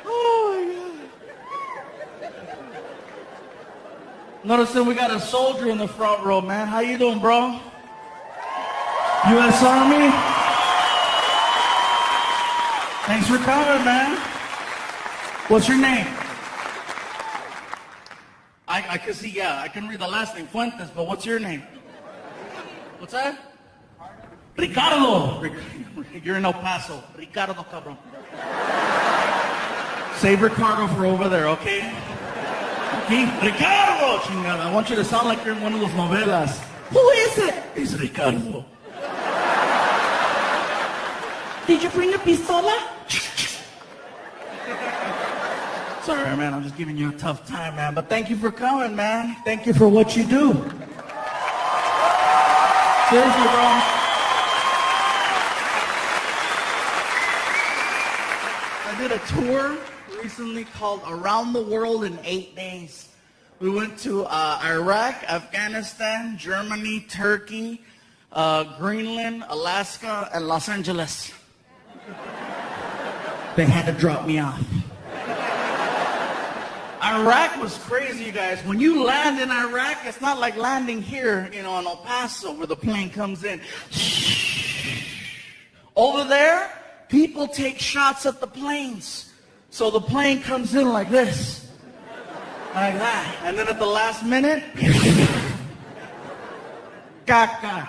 Oh my God. Noticing we got a soldier in the front row, man. How you doing, bro? U.S. Army? Thanks for coming, man. What's your name? I can see, yeah, I can read the last name, Fuentes, but what's your name? What's that? Ricardo. You're in El Paso. Ricardo, cabrón. Save Ricardo for over there, okay? Okay? Ricardo! Chingada. I want you to sound like you're in one of those novelas. Who is it? It's Ricardo. Did you bring a pistola? Sorry, man. I'm just giving you a tough time, man. But thank you for coming, man. Thank you for what you do. Seriously, bro. I did a tour recently called Around the World in 8 Days. We went to Iraq, Afghanistan, Germany, Turkey, Greenland, Alaska, and Los Angeles. They had to drop me off. Iraq was crazy, you guys. When you land in Iraq, it's not like landing here, in El Paso where the plane comes in. Over there, people take shots at the planes. So the plane comes in like this. Like that. And then at the last minute, caca.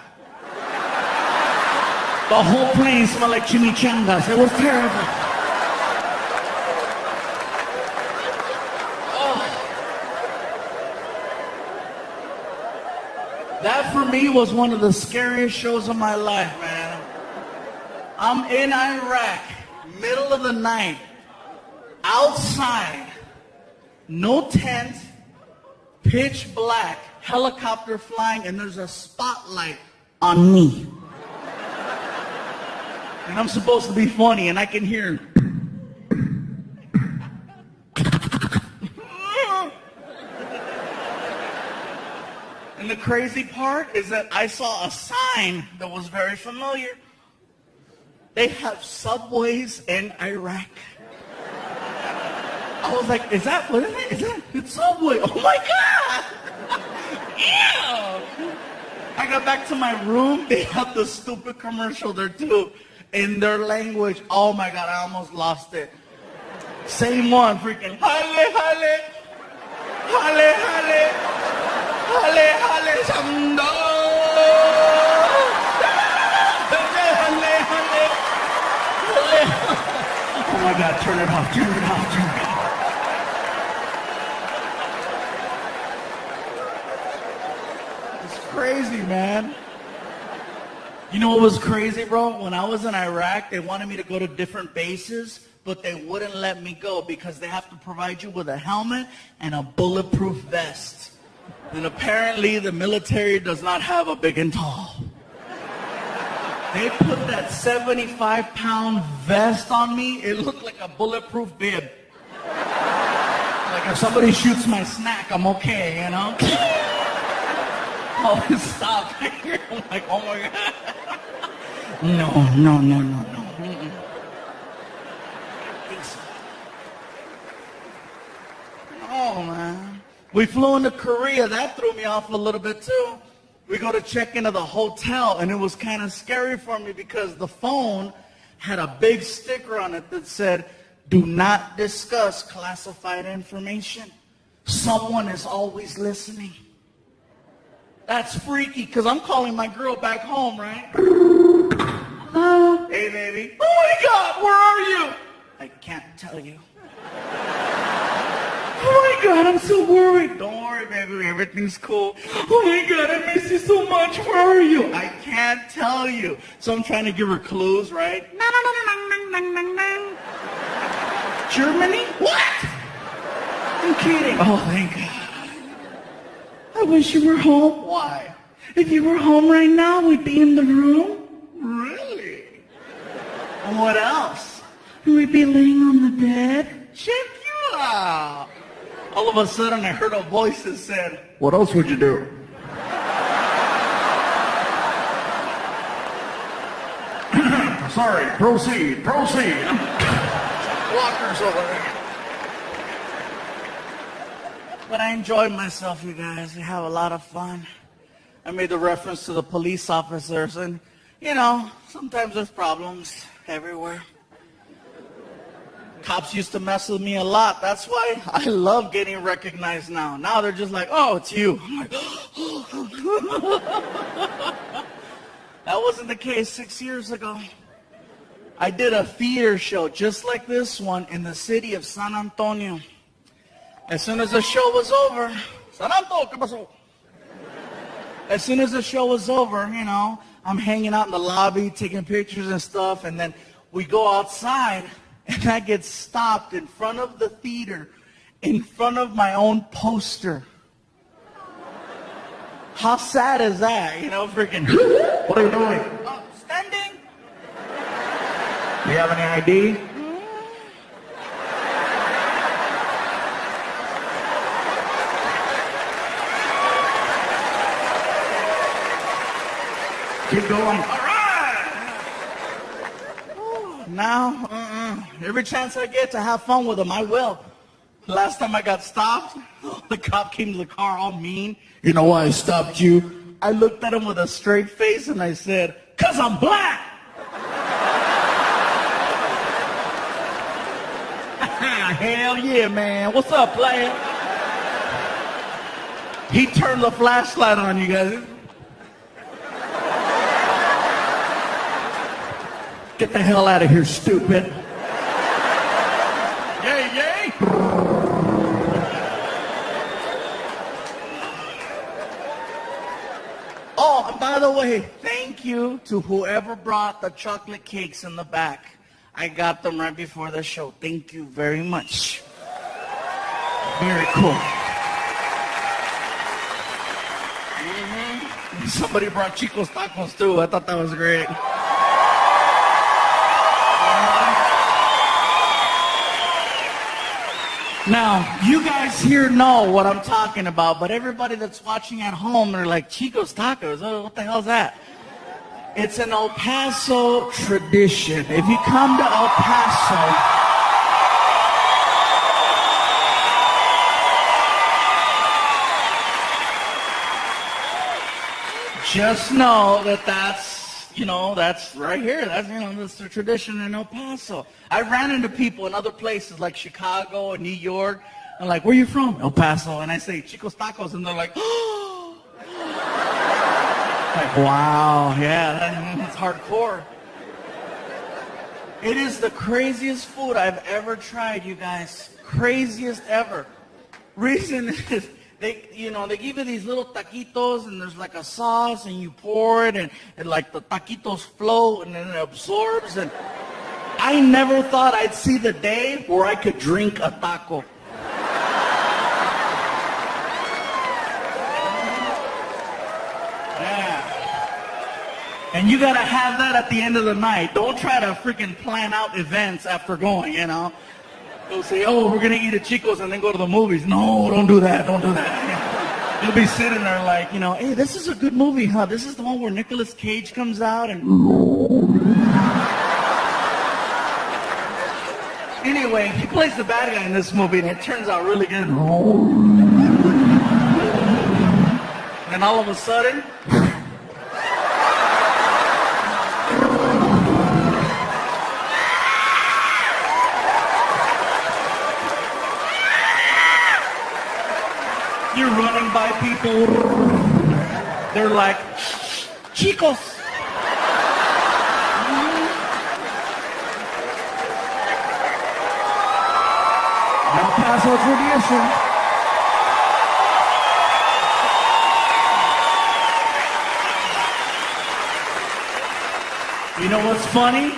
The whole plane smelled like chimichangas. It was terrible. That for me was one of the scariest shows of my life, man. I'm in Iraq, middle of the night, outside, no tent, pitch black, helicopter flying, and there's a spotlight on me. And I'm supposed to be funny, and I can hear. And the crazy part is that I saw a sign that was very familiar. They have subways in Iraq. I was like, is that, what is it? Is that, it's Subway. Oh my God! Ew! I got back to my room, they had the stupid commercial there too. In their language, oh my God, I almost lost it. Same one, freaking, hale, hale, hale, hale. Hale, hale, sando. Hale, hale, hale. Oh my God, turn it off, turn it off, turn it off. It's crazy, man. You know what was crazy, bro? When I was in Iraq, they wanted me to go to different bases, but they wouldn't let me go because they have to provide you with a helmet and a bulletproof vest. And apparently the military does not have a big and tall. They put that 75-pound vest on me. It looked like a bulletproof bib. Like if somebody shoots my snack, I'm okay, Oh, stop. I'm like, oh my God. No. Mm-mm. Oh, man. We flew into Korea. That threw me off a little bit too. We go to check into the hotel, and it was kind of scary for me because the phone had a big sticker on it that said, "Do not discuss classified information. Someone is always listening." That's freaky because I'm calling my girl back home, right? Hello? Hey, baby. Oh my God, where are you? I can't tell you. Oh my God, I'm so worried. Don't worry, baby, everything's cool. Oh my God, I miss you so much. Where are you? I can't tell you. So I'm trying to give her clues, right? Germany? What? I'm kidding. Oh, thank God. I wish you were home. Why? If you were home right now, we'd be in the room. Really? And what else? We'd be laying on the bed. Check you out. All of a sudden, I heard a voice that said, "What else would you do?" Sorry, proceed. Walkers over there. But I enjoyed myself, you guys. We have a lot of fun. I made the reference to the police officers, and, sometimes there's problems everywhere. Cops used to mess with me a lot. That's why I love getting recognized now. Now they're just like, "Oh, it's you." I'm like, That wasn't the case 6 years ago. I did a theater show just like this one in the city of San Antonio. As soon as the show was over, San Antonio, ¿qué pasó? As soon as the show was over, I'm hanging out in the lobby, taking pictures and stuff, and then we go outside, and I get stopped in front of the theater, in front of my own poster. How sad is that? Freaking, what are you doing? Oh, standing. Do you have any ID? Keep going. All right. Now, Every chance I get to have fun with them, I will. Last time I got stopped, the cop came to the car all mean. You know why I stopped you? I looked at him with a straight face and I said, "'Cause I'm black." Hell yeah, man. What's up, player? He turned the flashlight on, you guys. Get the hell out of here, stupid. Yay, yay. Oh, and by the way, thank you to whoever brought the chocolate cakes in the back. I got them right before the show. Thank you very much. Very cool. Somebody brought Chico's tacos too. I thought that was great. Now, you guys here know what I'm talking about, but everybody that's watching at home, they're like, Chico's tacos? Oh, what the hell's that? It's an El Paso tradition. If you come to El Paso, just know that that's right here. That's the tradition in El Paso. I ran into people in other places like Chicago and New York. I'm like, where are you from? El Paso. And I say, Chico's Tacos. And they're like, oh. Like, wow, yeah, that's hardcore. It is the craziest food I've ever tried, you guys. Craziest ever. Reason is, they give you these little taquitos and there's like a sauce and you pour it and like the taquitos float and then it absorbs. And I never thought I'd see the day where I could drink a taco. And you gotta have that at the end of the night. Don't try to freaking plan out events after going, Don't say, oh, we're gonna eat at Chico's and then go to the movies. No, don't do that, don't do that. You'll be sitting there like, hey, this is a good movie, huh? This is the one where Nicolas Cage comes out and... Anyway, he plays the bad guy in this movie and it turns out really good. And all of a sudden... You're running by people. They're like, Chicos. El Paso tradition. You know what's funny?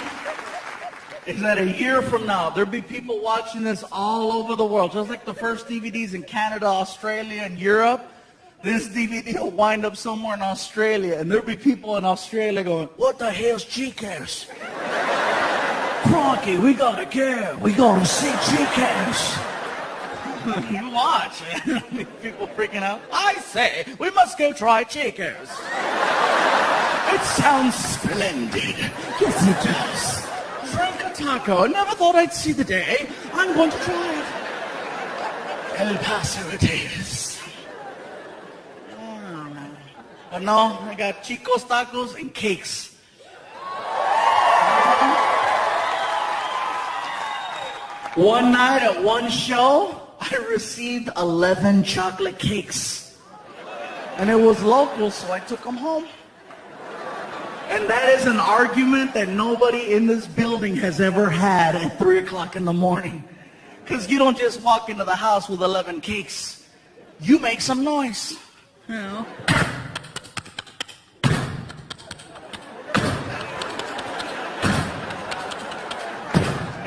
Is that a year from now, there'll be people watching this all over the world. Just like the first DVDs in Canada, Australia, and Europe, this DVD will wind up somewhere in Australia. And there'll be people in Australia going, what the hell's Chico's? Cronky, we gotta go. We gotta see Chico's. You watch. People freaking out. I say, we must go try Chico's. It sounds splendid. Yes, it does. Franco taco. I never thought I'd see the day. I'm going to try it. El Paso it is. Oh, but no, I got Chico's tacos and cakes. One night at one show, I received 11 chocolate cakes. And it was local, so I took them home. And that is an argument that nobody in this building has ever had at 3 o'clock in the morning. Because you don't just walk into the house with 11 cakes. You make some noise. And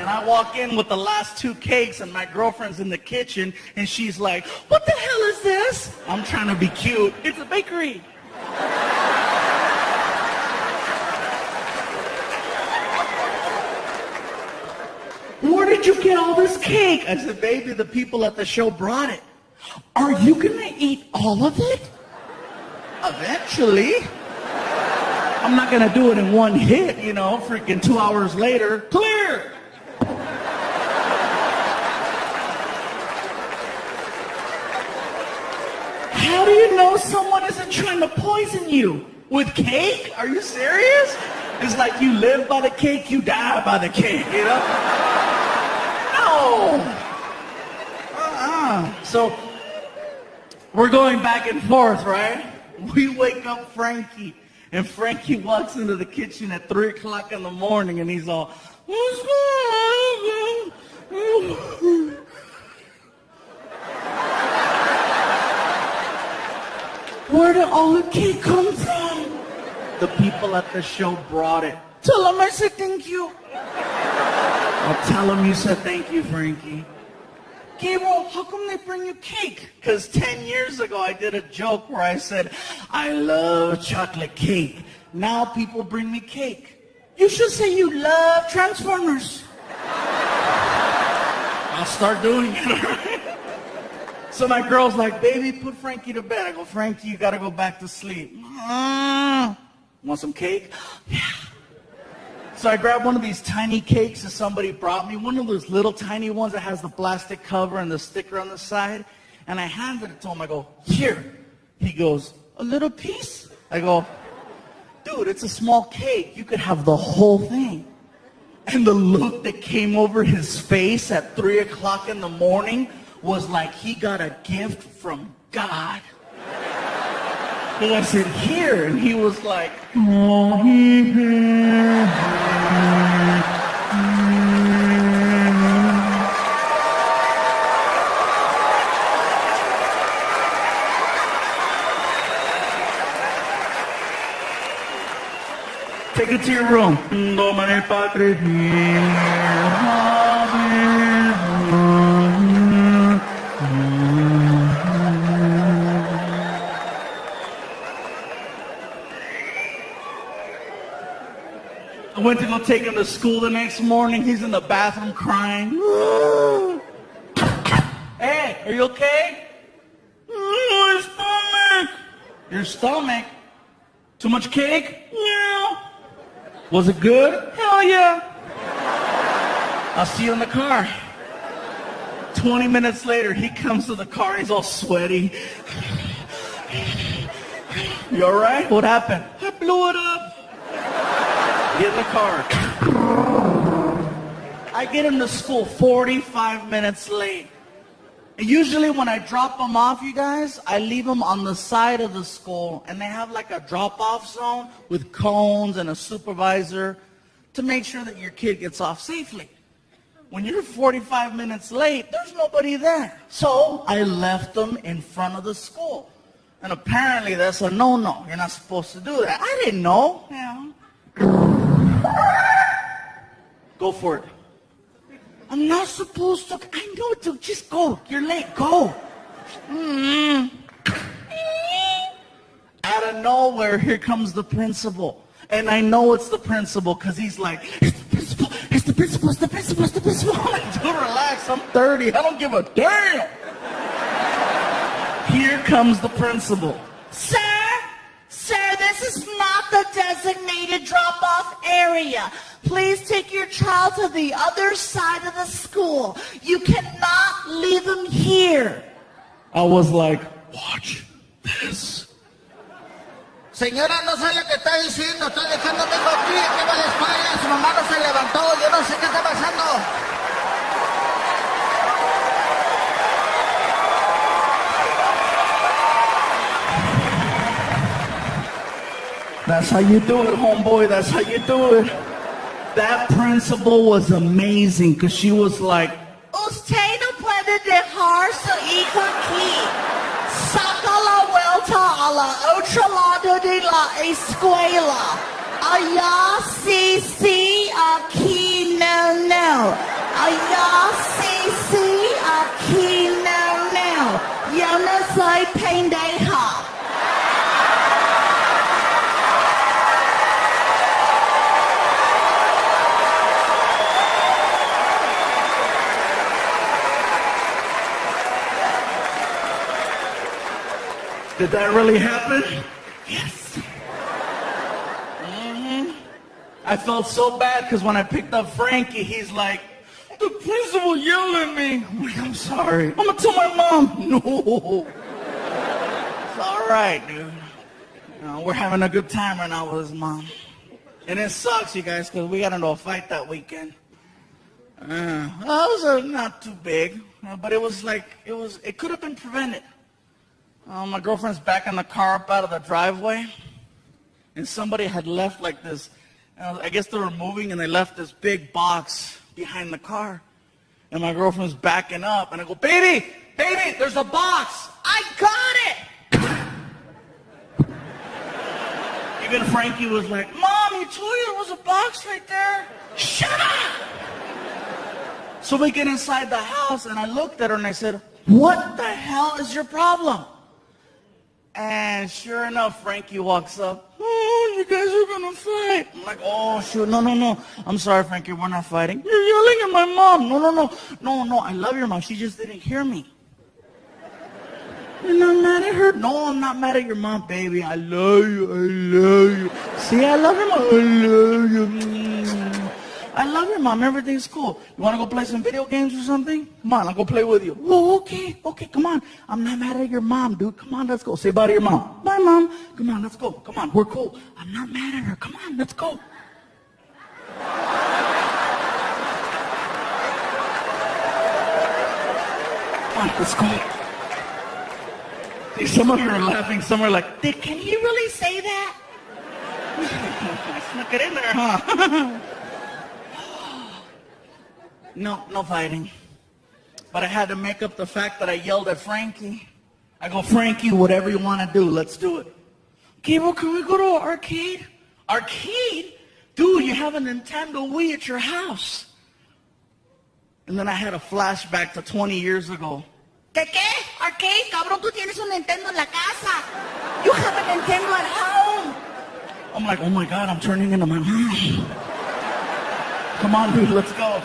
I walk in with the last 2 cakes and my girlfriend's in the kitchen and she's like, what the hell is this? I'm trying to be cute. It's a bakery. Where did you get all this cake? I said, baby, the people at the show brought it. Are you gonna eat all of it? Eventually. I'm not gonna do it in one hit, freaking 2 hours later. Clear! How do you know someone isn't trying to poison you? With cake? Are you serious? It's like you live by the cake, you die by the cake, you know? No. So, we're going back and forth, right? We wake up Frankie, and Frankie walks into the kitchen at 3 o'clock in the morning, and he's all, what's going on? Where did all the cake come from? The people at the show brought it. Tell them I said thank you. I'll tell them you said thank you, Frankie. Gabriel, how come they bring you cake? Because 10 years ago I did a joke where I said, I love chocolate cake. Now people bring me cake. You should say you love Transformers. I'll start doing it. So my girl's like, baby, put Frankie to bed. I go, Frankie, you gotta go back to sleep. Want some cake? Yeah. So I grabbed one of these tiny cakes that somebody brought me, one of those little tiny ones that has the plastic cover and the sticker on the side, and I handed it to him. I go, here. He goes, a little piece? I go, dude, it's a small cake. You could have the whole thing. And the look that came over his face at 3 o'clock in the morning was like he got a gift from God. And I said, here. And he was like, oh, take it to your room. I went to go take him to school the next morning. He's in the bathroom crying. Hey, are you okay? My stomach. Your stomach? Too much cake? Yeah. Was it good? Hell yeah. I'll see you in the car. 20 minutes later, he comes to the car. He's all sweaty. You all right? What happened? I blew it up. Get in the car. I get him to school 45 minutes late. And usually when I drop him off, you guys, I leave him on the side of the school, and they have like a drop-off zone with cones and a supervisor to make sure that your kid gets off safely. When you're 45 minutes late, there's nobody there. So I left them in front of the school. And apparently that's a no-no. You're not supposed to do that. I didn't know. Yeah. Go for it. I'm not supposed to. I know to. Just go. You're late. Go. Out of nowhere, here comes the principal. And I know it's the principal because he's like, it's the principal, it's the principal, it's the principal, it's the principal. I'm like, dude, relax. I'm 30. I don't give a damn. Here comes the principal. Sir, this is not the designated drop-off area. Please take your child to the other side of the school. You cannot leave him here. I was like, watch this. Señora, no sé lo que está diciendo. Estoy dejando a mi hijo aquí, aquí va la espalda. Su mamá no se levantó. Yo no sé qué está pasando. That's how you do it, homeboy. That's how you do it. That principal was amazing because she was like, Usted no puede dejar su hijo aquí. Saca la vuelta a la otro lado de la escuela. Allá sí, aquí no. Allá sí, aquí no. Yo no soy pendeja. did that really happen? Yes. I felt so bad because when I picked up Frankie, he's like, the principal yelled at me. I'm like, I'm sorry. I'm going to tell my mom. No. all right, dude. We're having a good time right now with his mom. And it sucks, you guys, because we got into a fight that weekend. It was not too big, but it could have been prevented. My girlfriend's backing the car up out of the driveway, and somebody had left like this. I guess they were moving, and they left this big box behind the car. And my girlfriend's backing up, and I go, baby, there's a box. I got it. Even Frankie was like, Mom, you told you there was a box right there. Shut up! So we get inside the house, and I looked at her, and I said, what the hell is your problem? And sure enough, Frankie walks up. Oh, you guys are going to fight. I'm like, oh, shoot, no. I'm sorry, Frankie, we're not fighting. You're yelling at my mom. No, I love your mom. She just didn't hear me. You're not mad at her? No, I'm not mad at your mom, baby. I love you. See, I love your mom. I love you. I love your mom. Everything's cool. You want to go play some video games or something? Come on, I'll go play with you. Oh, okay, come on. I'm not mad at your mom, dude. Come on, let's go. Say bye to your mom. Bye, Mom. Come on, let's go. Come on, we're cool. I'm not mad at her. Come on, let's go. Come on, let's go. Some of you are laughing. Some are like, can he really say that? Snuck it in there, huh? No fighting. But I had to make up the fact that I yelled at Frankie. I go, Frankie, whatever you want to do, let's do it. Gabriel, can we go to an arcade? Arcade? Dude, you have a Nintendo Wii at your house. And then I had a flashback to 20 years ago. ¿Qué? Arcade, cabrón, tú tienes un Nintendo en la casa. You have a Nintendo at home. I'm like, oh my God, I'm turning into my mom. Come on, dude, let's go.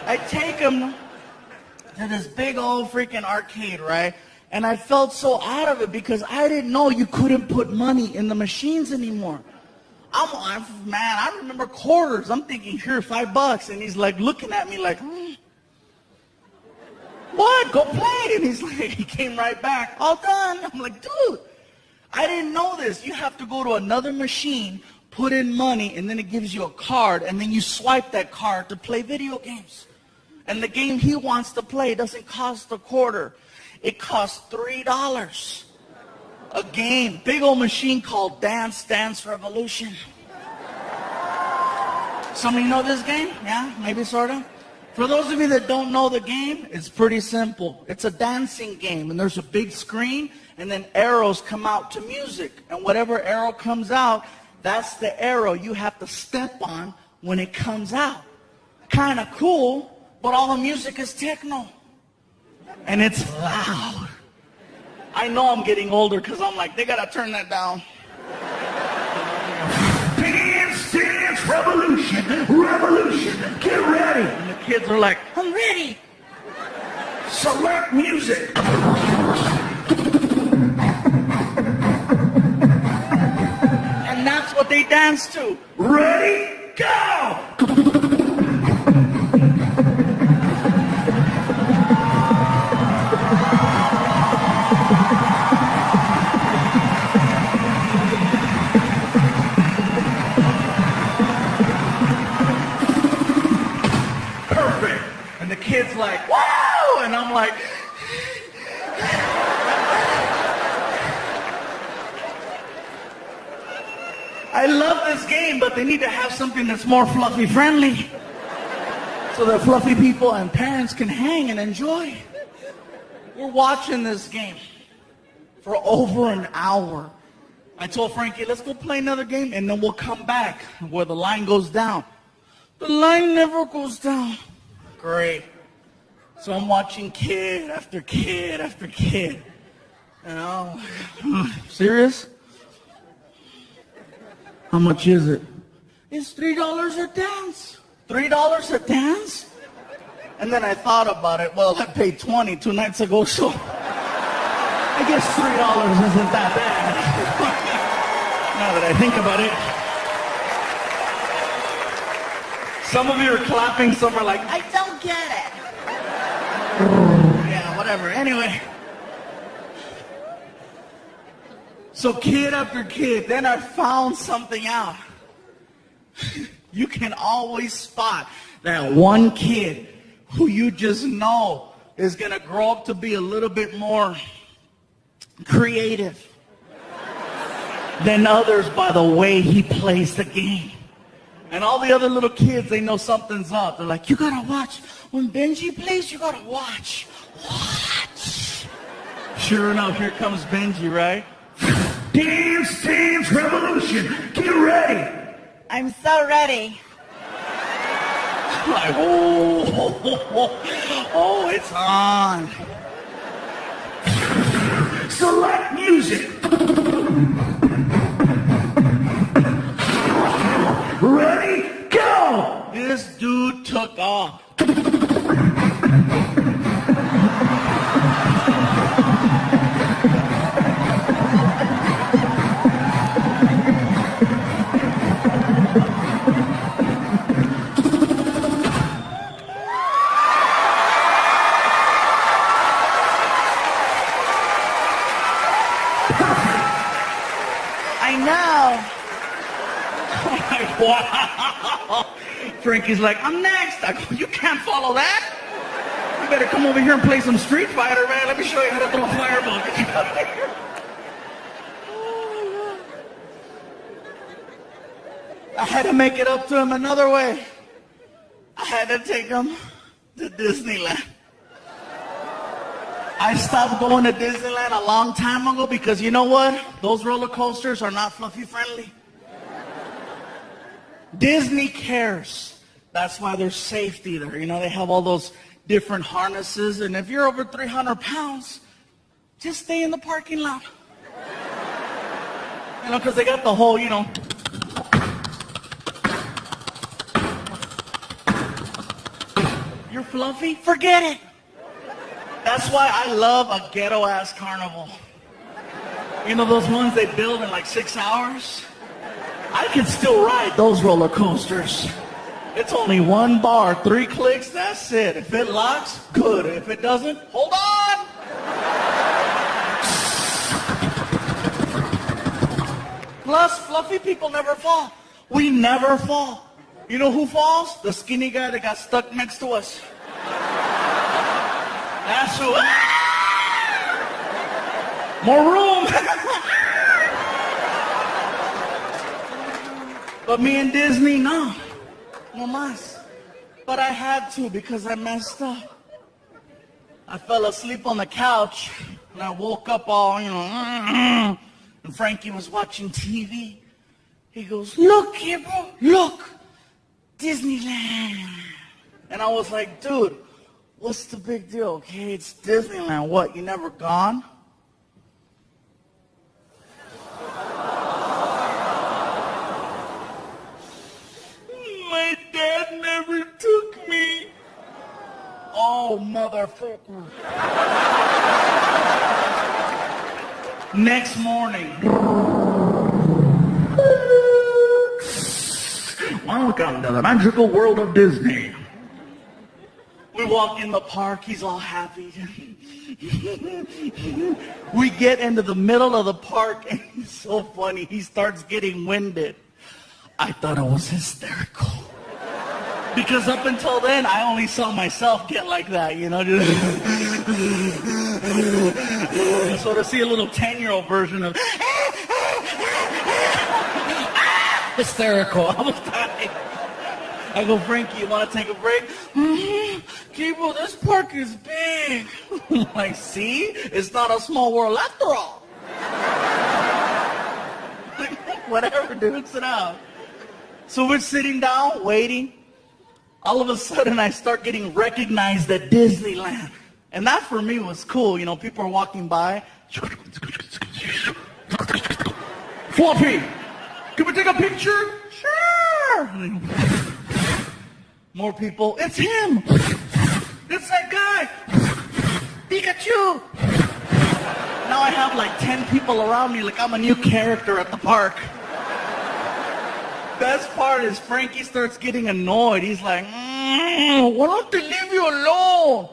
I take him to this big old freaking arcade, right? And I felt so out of it because I didn't know you couldn't put money in the machines anymore. I remember quarters. I'm thinking, here, $5. And he's like looking at me like, what? Go play. And he's like, he came right back. All done. I'm like, dude, I didn't know this. You have to go to another machine, put in money, and then it gives you a card, and then you swipe that card to play video games. And the game he wants to play doesn't cost a quarter. It costs $3. A game, big old machine called Dance Dance Revolution. Some of you know this game? Yeah, maybe sort of. For those of you that don't know the game, it's pretty simple. It's a dancing game, and there's a big screen, and then arrows come out to music. And whatever arrow comes out, that's the arrow you have to step on when it comes out. Kind of cool, but all the music is techno. And it's loud. I know I'm getting older because I'm like, they got to turn that down. Dance, dance, revolution, get ready. And the kids are like, I'm ready. Select music. And that's what they dance to. Ready, go! Kids like, wow! And I'm like, I love this game, but they need to have something that's more fluffy friendly so that fluffy people and parents can hang and enjoy. We're watching this game for over an hour. I told Frankie, let's go play another game and then we'll come back where the line goes down. The line never goes down. Great. So I'm watching kid after kid after kid. You know, serious? How much is it? It's $3 a dance. $3 a dance? And then I thought about it. Well, I paid $20 2 nights ago, so I guess $3 isn't that bad. Now that I think about it. Some of you are clapping, some are like, I don't get it. Yeah, whatever. Anyway. So kid after kid, then I found something out. You can always spot that one kid who you just know is going to grow up to be a little bit more creative than others by the way he plays the game. And all the other little kids, they know something's up. They're like, you gotta watch. When Benji plays, you gotta watch. Watch. Sure enough, here comes Benji, right? Dance, dance, revolution. Get ready. I'm so ready. Like, oh, it's on. Select music. Ready, go! This dude took off. I know. Wow. Frankie's like, I'm next. I go, you can't follow that. You better come over here and play some Street Fighter, man. Let me show you how to throw a fireball. Get you out there. I had to make it up to him another way. I had to take him to Disneyland. I stopped going to Disneyland a long time ago because you know what? Those roller coasters are not fluffy friendly. Disney cares. That's why there's safety there. You know, they have all those different harnesses. And if you're over 300 pounds, just stay in the parking lot. You know, because they got the whole, you know. You're fluffy? Forget it. That's why I love a ghetto-ass carnival. You know those ones they build in like 6 hours? I can still ride those roller coasters. It's only one bar, 3 clicks, that's it. If it locks, good. If it doesn't, hold on. Plus, fluffy people never fall. We never fall. You know who falls? The skinny guy that got stuck next to us. That's who. More room. But me and Disney, no más. But I had to because I messed up. I fell asleep on the couch and I woke up all, you know, and Frankie was watching TV. He goes, look, Gabriel, look, Disneyland. And I was like, dude, what's the big deal, okay? It's Disneyland. What, you never gone? My dad never took me. Oh, motherfucker. Next morning. Welcome to the magical world of Disney. We walk in the park, he's all happy. We get into the middle of the park, and it's so funny. He starts getting winded. I thought it was hysterical. Because up until then, I only saw myself get like that, you know. So to see a little 10-year-old version of hysterical, I was dying. I go, Frankie, you want to take a break? Gabriel, this park is big. I'm like, see? It's not a small world after all. Whatever, dude, sit down. So we're sitting down, waiting. All of a sudden, I start getting recognized at Disneyland. And that, for me, was cool. You know, people are walking by. Floppy, can we take a picture? Sure. More people. It's him. It's that guy. Pikachu. Now I have like 10 people around me like I'm a new character at the park. Best part is Frankie starts getting annoyed. He's like, why don't they leave you alone?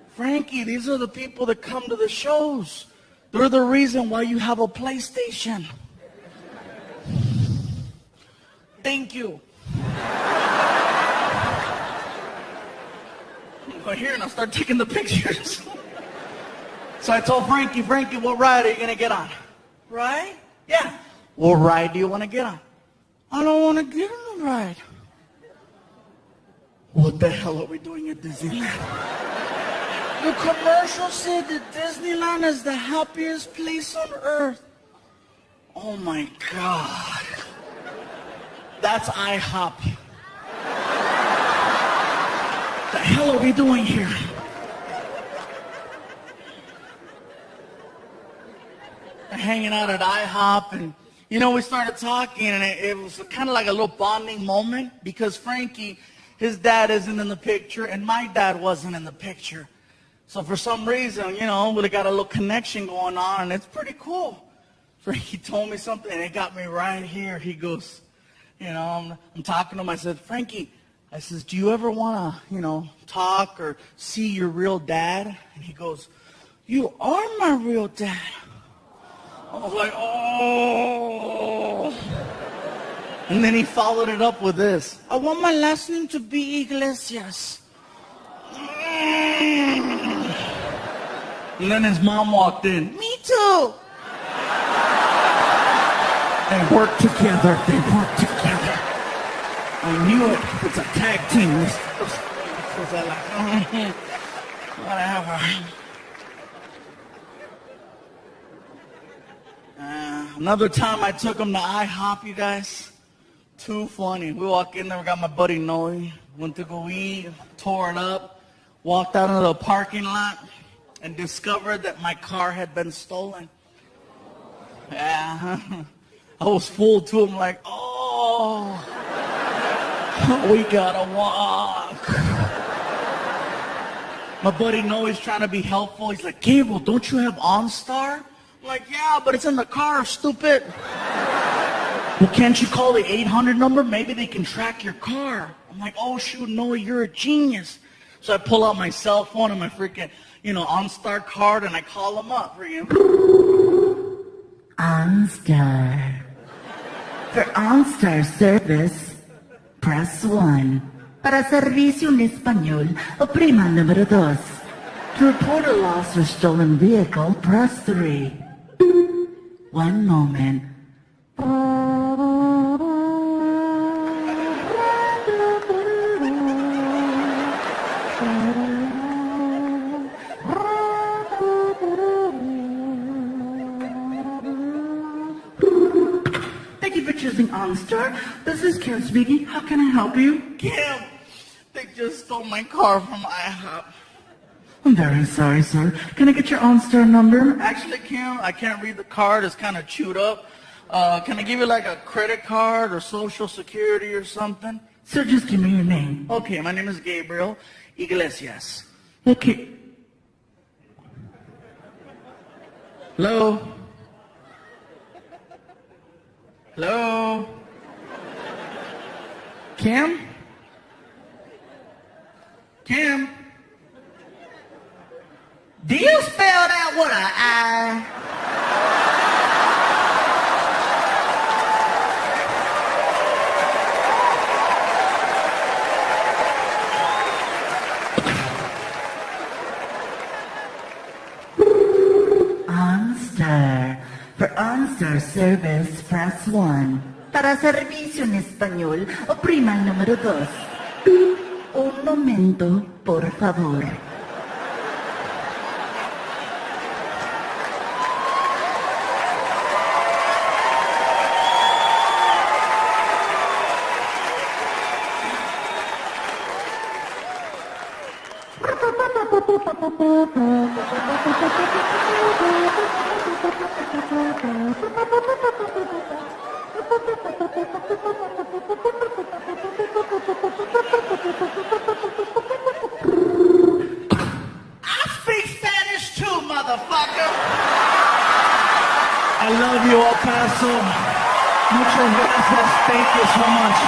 Frankie, these are the people that come to the shows. They're the reason why you have a PlayStation. Thank you. Go here and I'll start taking the pictures. So I told Frankie, what ride are you going to get on? Ride? Yeah. What ride do you want to get on? I don't want to get on the ride. What the hell are we doing at Disneyland? The commercial said that Disneyland is the happiest place on earth. Oh my God. That's IHOP. The hell are we doing here? We're hanging out at IHOP, and we started talking, and it was kind of like a little bonding moment because Frankie, his dad isn't in the picture, and my dad wasn't in the picture. So for some reason, we got a little connection going on, and it's pretty cool. Frankie told me something, and it got me right here. He goes, I'm talking to him. I said, Frankie, I says, do you ever want to, talk or see your real dad? And he goes, you are my real dad. I was like, oh. And then he followed it up with this. I want my last name to be Iglesias. And then his mom walked in. Me too. They work together. I knew it. It's a tag team. Whatever. Another time I took him to IHOP, you guys. Too funny. We walk in there, we got my buddy Noe. Went to go eat, tore it up, walked out into the parking lot, and discovered that my car had been stolen. Yeah. I was fooled too. I'm like, oh, we gotta walk. My buddy Noe's trying to be helpful. He's like, Gabriel, don't you have OnStar? I'm like, yeah, but it's in the car, stupid. Well, can't you call the 800 number? Maybe they can track your car. I'm like, oh, shoot, Noe, you're a genius. So I pull out my cell phone and my freaking, OnStar card, and I call them up. OnStar. For OnStar service, press 1. Para servicio en español, oprima el número 2. To report a lost or stolen vehicle, press 3. One moment. Thank you for choosing OnStar. This is Kim speaking. How can I help you? Kim, they just stole my car from IHOP. I'm very sorry, sir. Can I get your OnStar number? Actually, Kim, I can't read the card. It's kind of chewed up. Can I give you like a credit card or Social Security or something? Sir, just give me your name. Okay, my name is Gabriel Iglesias. Okay. Hello? Hello? Kim? Kim? Do you spell that with an I? OnStar. For OnStar service, press 1. Para servicio en español, oprima el número 2. Un momento, por favor. I love you, El Paso. Muchas gracias. Thank you so much.